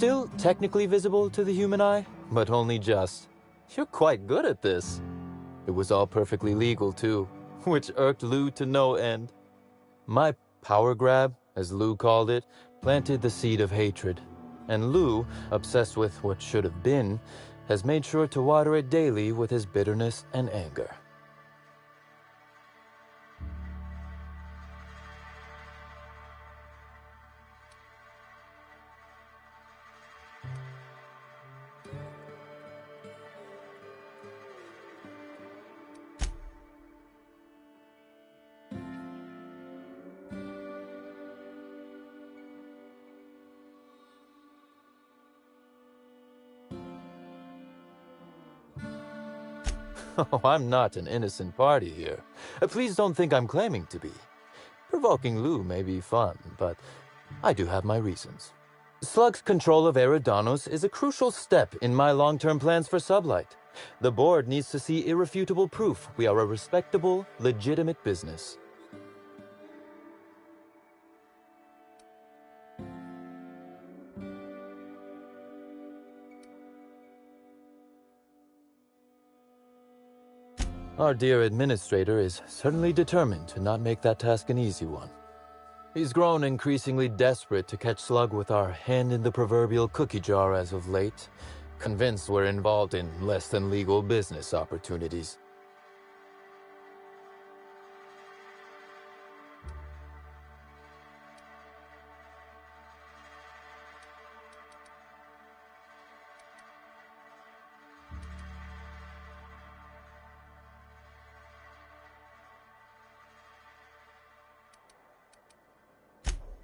still technically visible to the human eye, but only just. You're quite good at this. It was all perfectly legal, too, which irked Lou to no end. My power grab, as Lou called it, planted the seed of hatred. And Lou, obsessed with what should have been, has made sure to water it daily with his bitterness and anger. Oh, I'm not an innocent party here. Please don't think I'm claiming to be. Provoking Lou may be fun, but I do have my reasons. Slug's control of Eridanos is a crucial step in my long-term plans for Sublight. The board needs to see irrefutable proof we are a respectable, legitimate business. Our dear administrator is certainly determined to not make that task an easy one. He's grown increasingly desperate to catch Slug with our hand in the proverbial cookie jar as of late, convinced we're involved in less than legal business opportunities.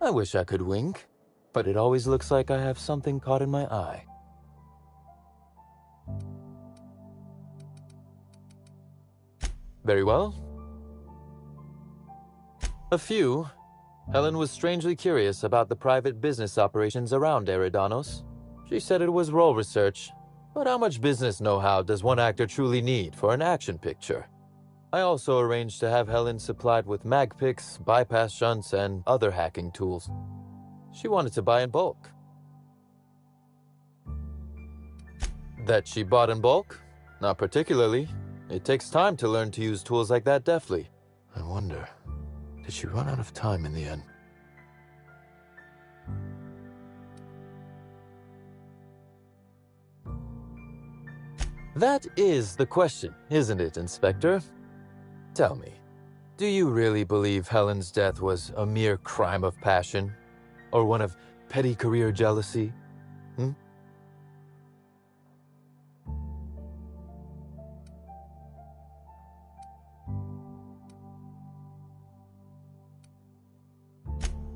I wish I could wink, but it always looks like I have something caught in my eye. Very well. Helen was strangely curious about the private business operations around Eridanos. She said it was role research, but how much business know-how does one actor truly need for an action picture? I also arranged to have Helen supplied with mag picks, bypass shunts, and other hacking tools. She wanted to buy in bulk. That she bought in bulk? Not particularly. It takes time to learn to use tools like that deftly. I wonder, did she run out of time in the end? That is the question, isn't it, Inspector? Tell me, do you really believe Helen's death was a mere crime of passion? Or one of petty career jealousy?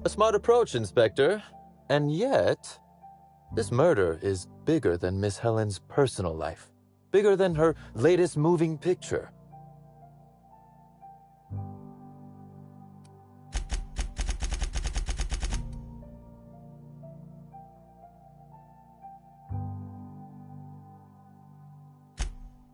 A smart approach, Inspector. And yet, this murder is bigger than Miss Helen's personal life. Bigger than her latest moving picture.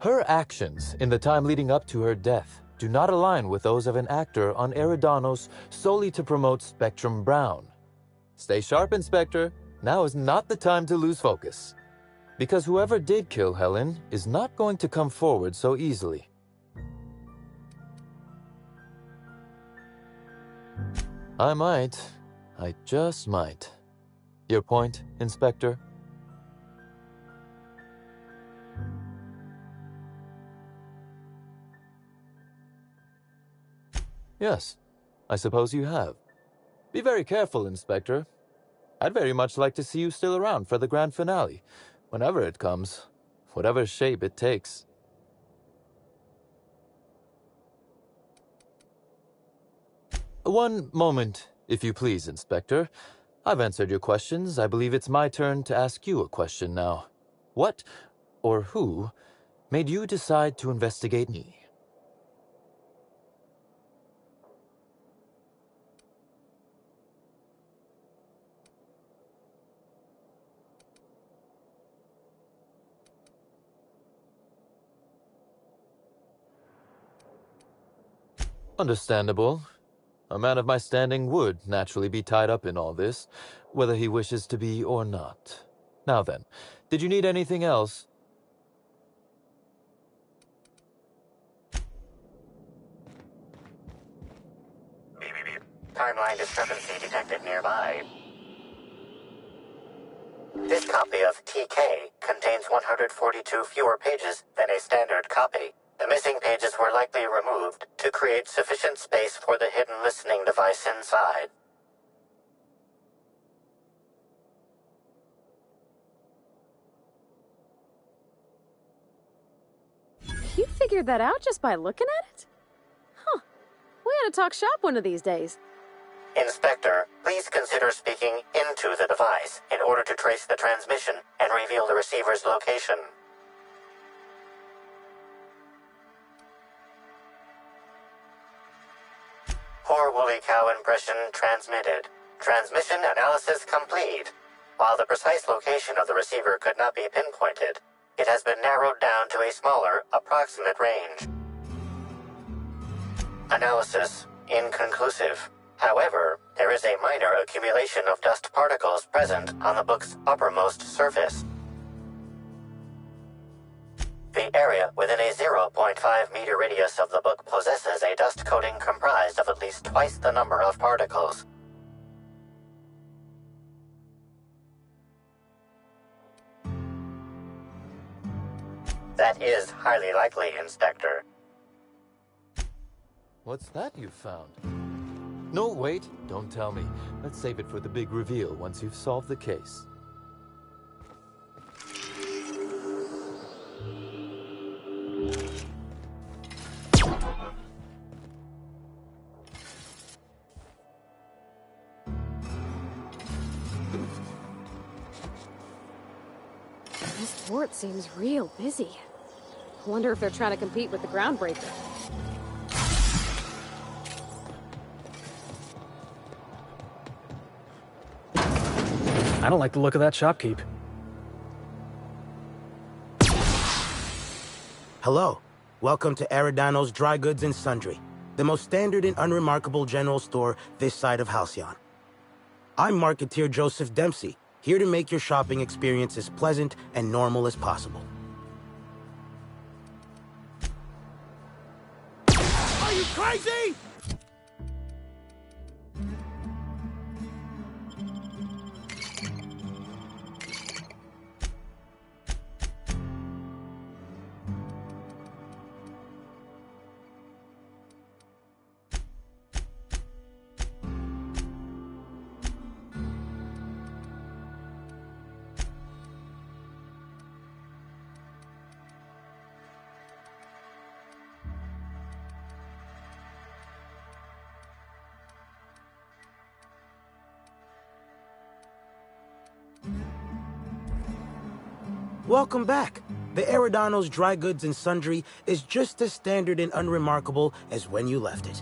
Her actions in the time leading up to her death do not align with those of an actor on Eridanos solely to promote Spectrum Brown. Stay sharp, Inspector. Now is not the time to lose focus. Because whoever did kill Helen is not going to come forward so easily. I just might. Your point, Inspector? Yes, I suppose you have. Be very careful, Inspector. I'd very much like to see you still around for the grand finale, whenever it comes, whatever shape it takes. One moment, if you please, Inspector. I've answered your questions. I believe it's my turn to ask you a question now. What, or who, made you decide to investigate me? Understandable. A man of my standing would naturally be tied up in all this, whether he wishes to be or not. Now then, did you need anything else? Timeline discrepancy detected nearby. This copy of TK contains 142 fewer pages than a standard copy. The missing pages were likely removed to create sufficient space for the hidden listening device inside. You figured that out just by looking at it? Huh. We ought to talk shop one of these days. Inspector, please consider speaking into the device in order to trace the transmission and reveal the receiver's location. Poor woolly cow impression transmitted. Transmission analysis complete. While the precise location of the receiver could not be pinpointed, it has been narrowed down to a smaller, approximate range. Analysis inconclusive. However, there is a minor accumulation of dust particles present on the book's uppermost surface. The area within a 0.5 meter radius of the book possesses a dust coating comprised of at least twice the number of particles. That is highly likely, Inspector. What's that you found? No, wait, don't tell me. Let's save it for the big reveal once you've solved the case. This port seems real busy. I wonder if they're trying to compete with the Groundbreaker. I don't like the look of that shopkeep. Hello. Welcome to Eridano's Dry Goods and Sundry, the most standard and unremarkable general store this side of Halcyon. I'm marketeer Joseph Dempsey, here to make your shopping experience as pleasant and normal as possible. Are you crazy? Welcome back. The Eridano's Dry Goods and Sundry is just as standard and unremarkable as when you left it.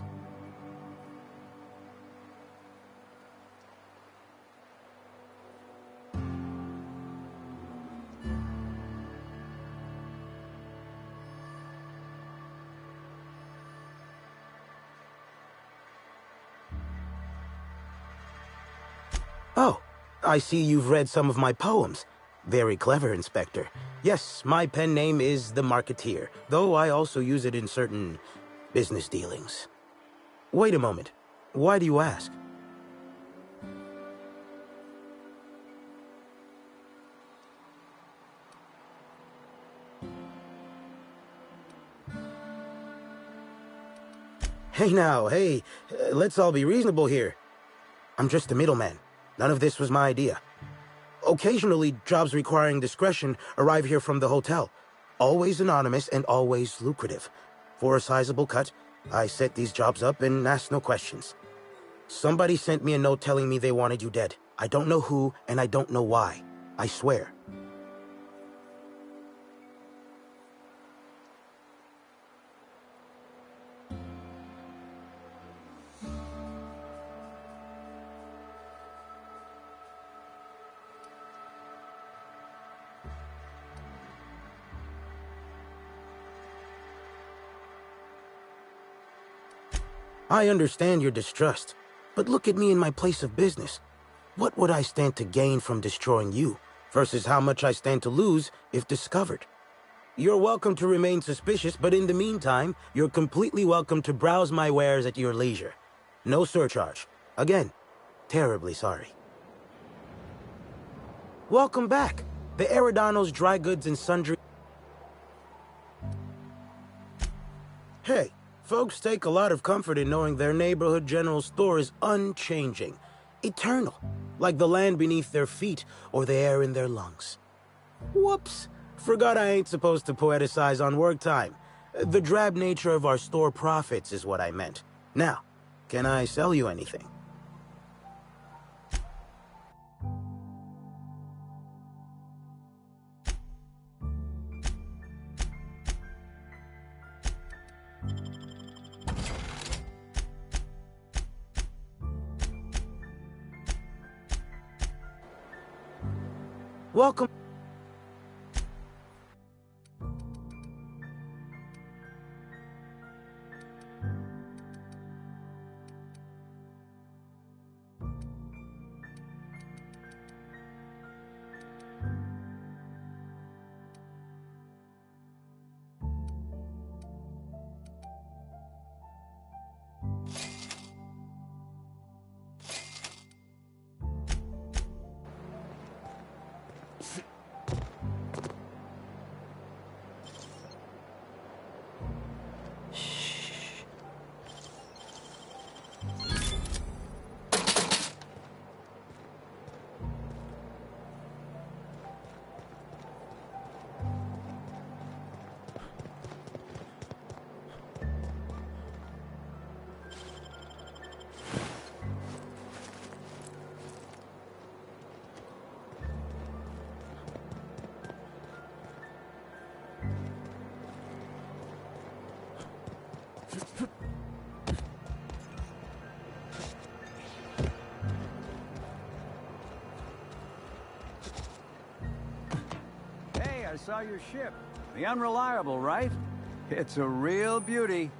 Oh, I see you've read some of my poems. Very clever, Inspector. Yes, my pen name is The Marketeer, though I also use it in certain business dealings. Wait a moment. Why do you ask? Hey now, hey, let's all be reasonable here. I'm just a middleman. None of this was my idea. Occasionally, jobs requiring discretion arrive here from the hotel. Always anonymous and always lucrative. For a sizable cut, I set these jobs up and ask no questions. Somebody sent me a note telling me they wanted you dead. I don't know who, and I don't know why. I swear. I understand your distrust, but look at me in my place of business. What would I stand to gain from destroying you, versus how much I stand to lose if discovered. You're welcome to remain suspicious, but in the meantime, you're completely welcome to browse my wares at your leisure. No surcharge. Again, terribly sorry. Welcome back. The Eridanos Dry Goods and Sundry... Hey, folks take a lot of comfort in knowing their neighborhood general store is unchanging, eternal, like the land beneath their feet or the air in their lungs. Whoops. Forgot I ain't supposed to poeticize on work time. The drab nature of our store profits is what I meant. Now, can I sell you anything? Welcome. Hey, I saw your ship. The Unreliable, right? It's a real beauty.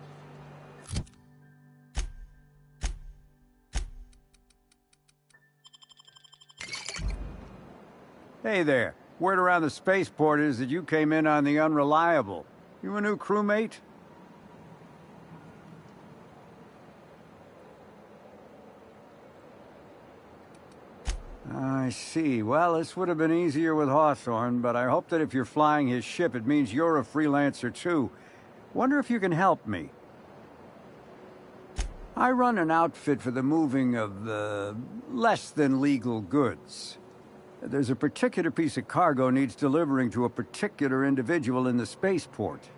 Hey there. Word around the spaceport is that you came in on the Unreliable. You a new crewmate? I see. Well, this would have been easier with Hawthorne, but I hope that if you're flying his ship, it means you're a freelancer too. Wonder if you can help me. I run an outfit for the moving of less than legal goods. There's a particular piece of cargo needs delivering to a particular individual in the spaceport.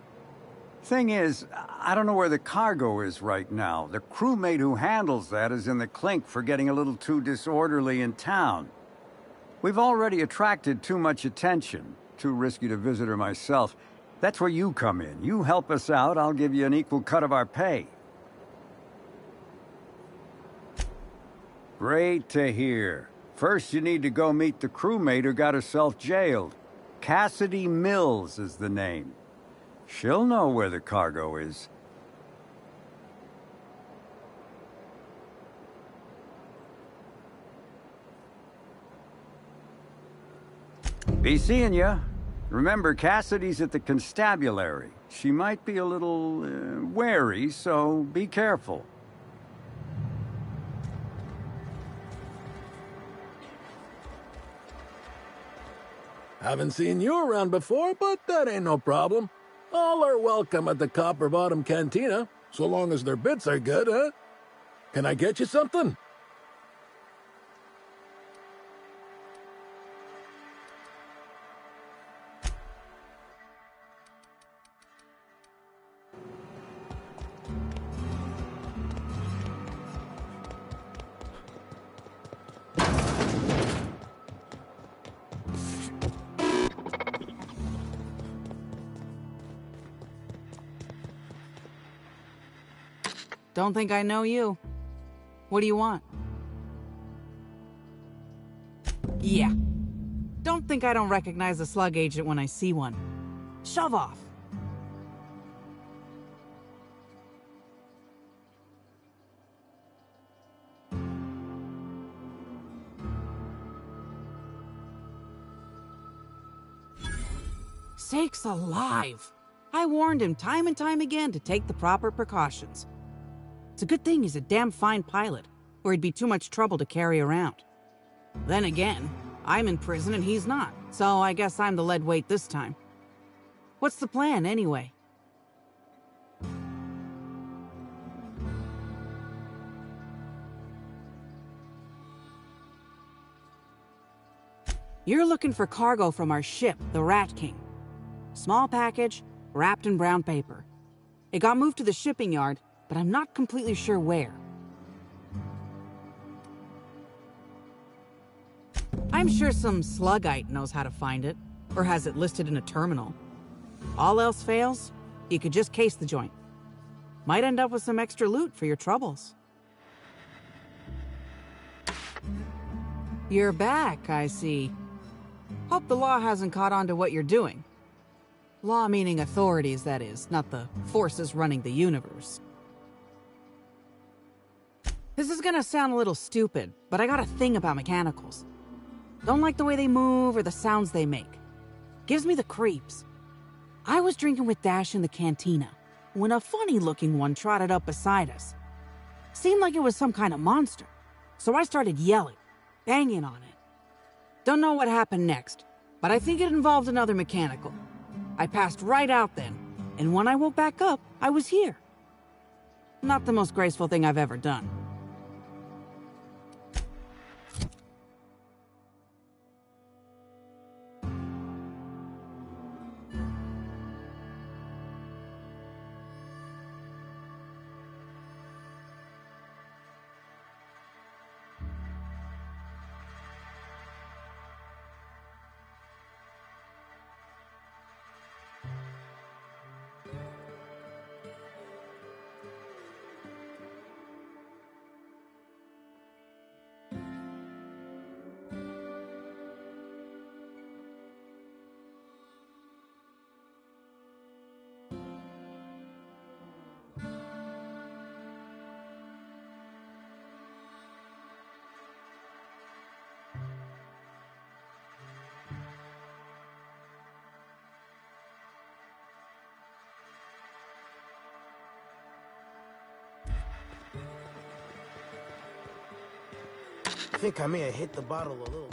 Thing is, I don't know where the cargo is right now. The crewmate who handles that is in the clink for getting a little too disorderly in town. We've already attracted too much attention. Too risky to visit her myself. That's where you come in. You help us out, I'll give you an equal cut of our pay. Great to hear. First, you need to go meet the crewmate who got herself jailed. Cassidy Mills is the name. She'll know where the cargo is. Be seeing ya. Remember, Cassidy's at the constabulary. She might be a little wary, so be careful. Haven't seen you around before, but that ain't no problem. All are welcome at the Copper Bottom Cantina, so long as their bits are good, huh? Can I get you something? Don't think I know you. What do you want? Yeah. Don't think I don't recognize a slug agent when I see one. Shove off. sakes alive! I warned him time and time again to take the proper precautions. It's a good thing he's a damn fine pilot, or he'd be too much trouble to carry around. Then again, I'm in prison and he's not, so I guess I'm the lead weight this time. What's the plan, anyway? You're looking for cargo from our ship, the Rat King. Small package, wrapped in brown paper. It got moved to the shipping yard, but I'm not completely sure where. I'm sure some sluggite knows how to find it, or has it listed in a terminal. All else fails, you could just case the joint. Might end up with some extra loot for your troubles. You're back, I see. Hope the law hasn't caught on to what you're doing. Law meaning authorities, that is, not the forces running the universe. This is gonna sound a little stupid, but I got a thing about mechanicals. Don't like the way they move or the sounds they make. Gives me the creeps. I was drinking with Dash in the cantina when a funny-looking one trotted up beside us. Seemed like it was some kind of monster, so I started yelling, banging on it. Don't know what happened next, but I think it involved another mechanical. I passed right out then, and when I woke back up, I was here. Not the most graceful thing I've ever done. I think I may have hit the bottle a little.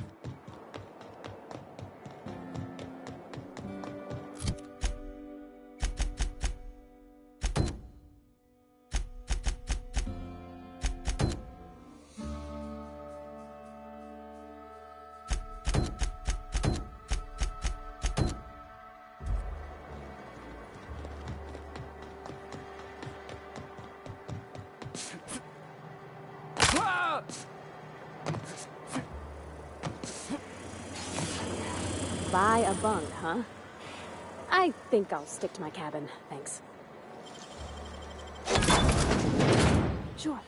Buy a bunk, huh? I think I'll stick to my cabin, thanks. Sure.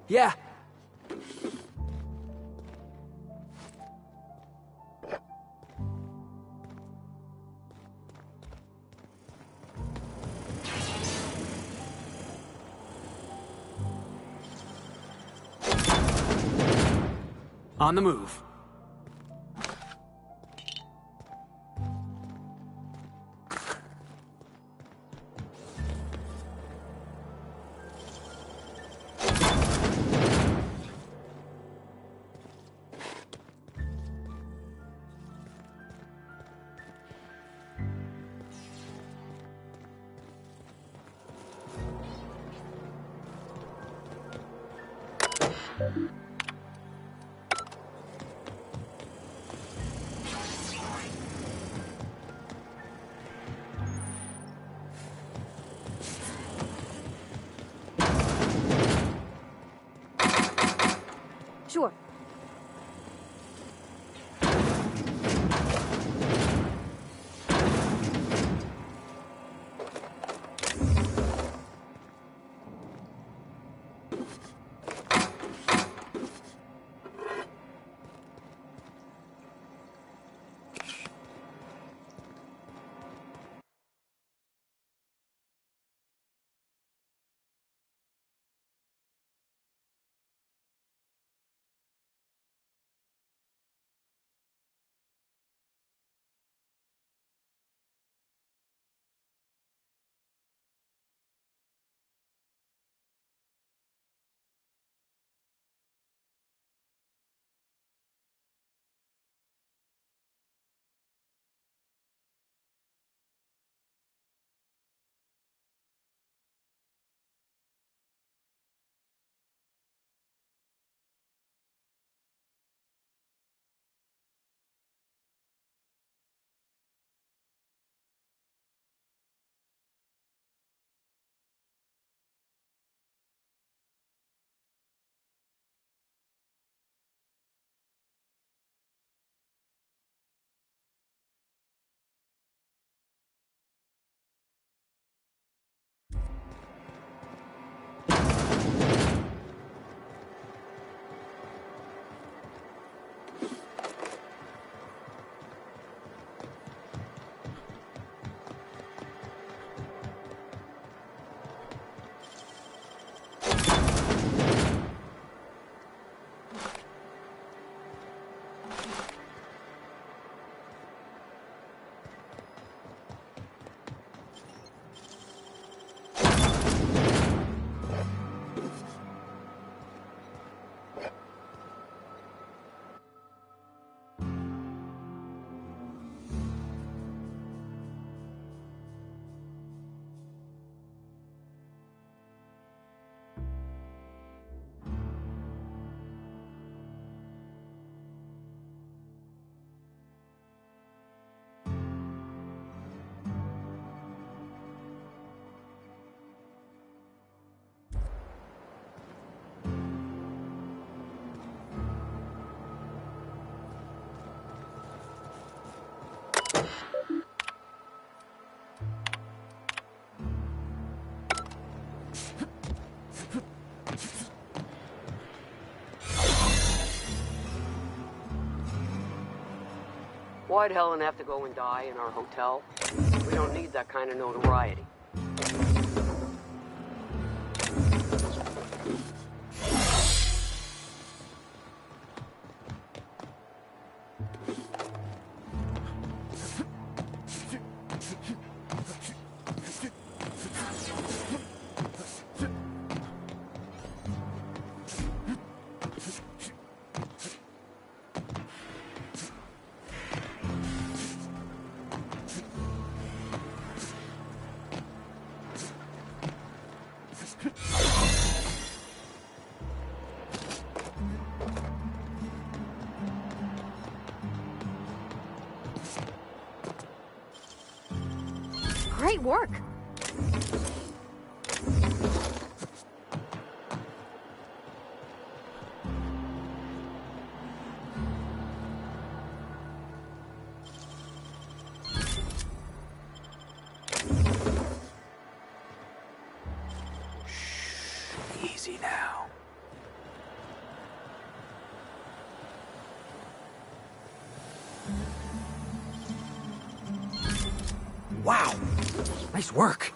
Yeah. On the move. Sure. Why'd Helen have to go and die in our hotel? We don't need that kind of notoriety. Great work! Easy now. Wow! Nice work.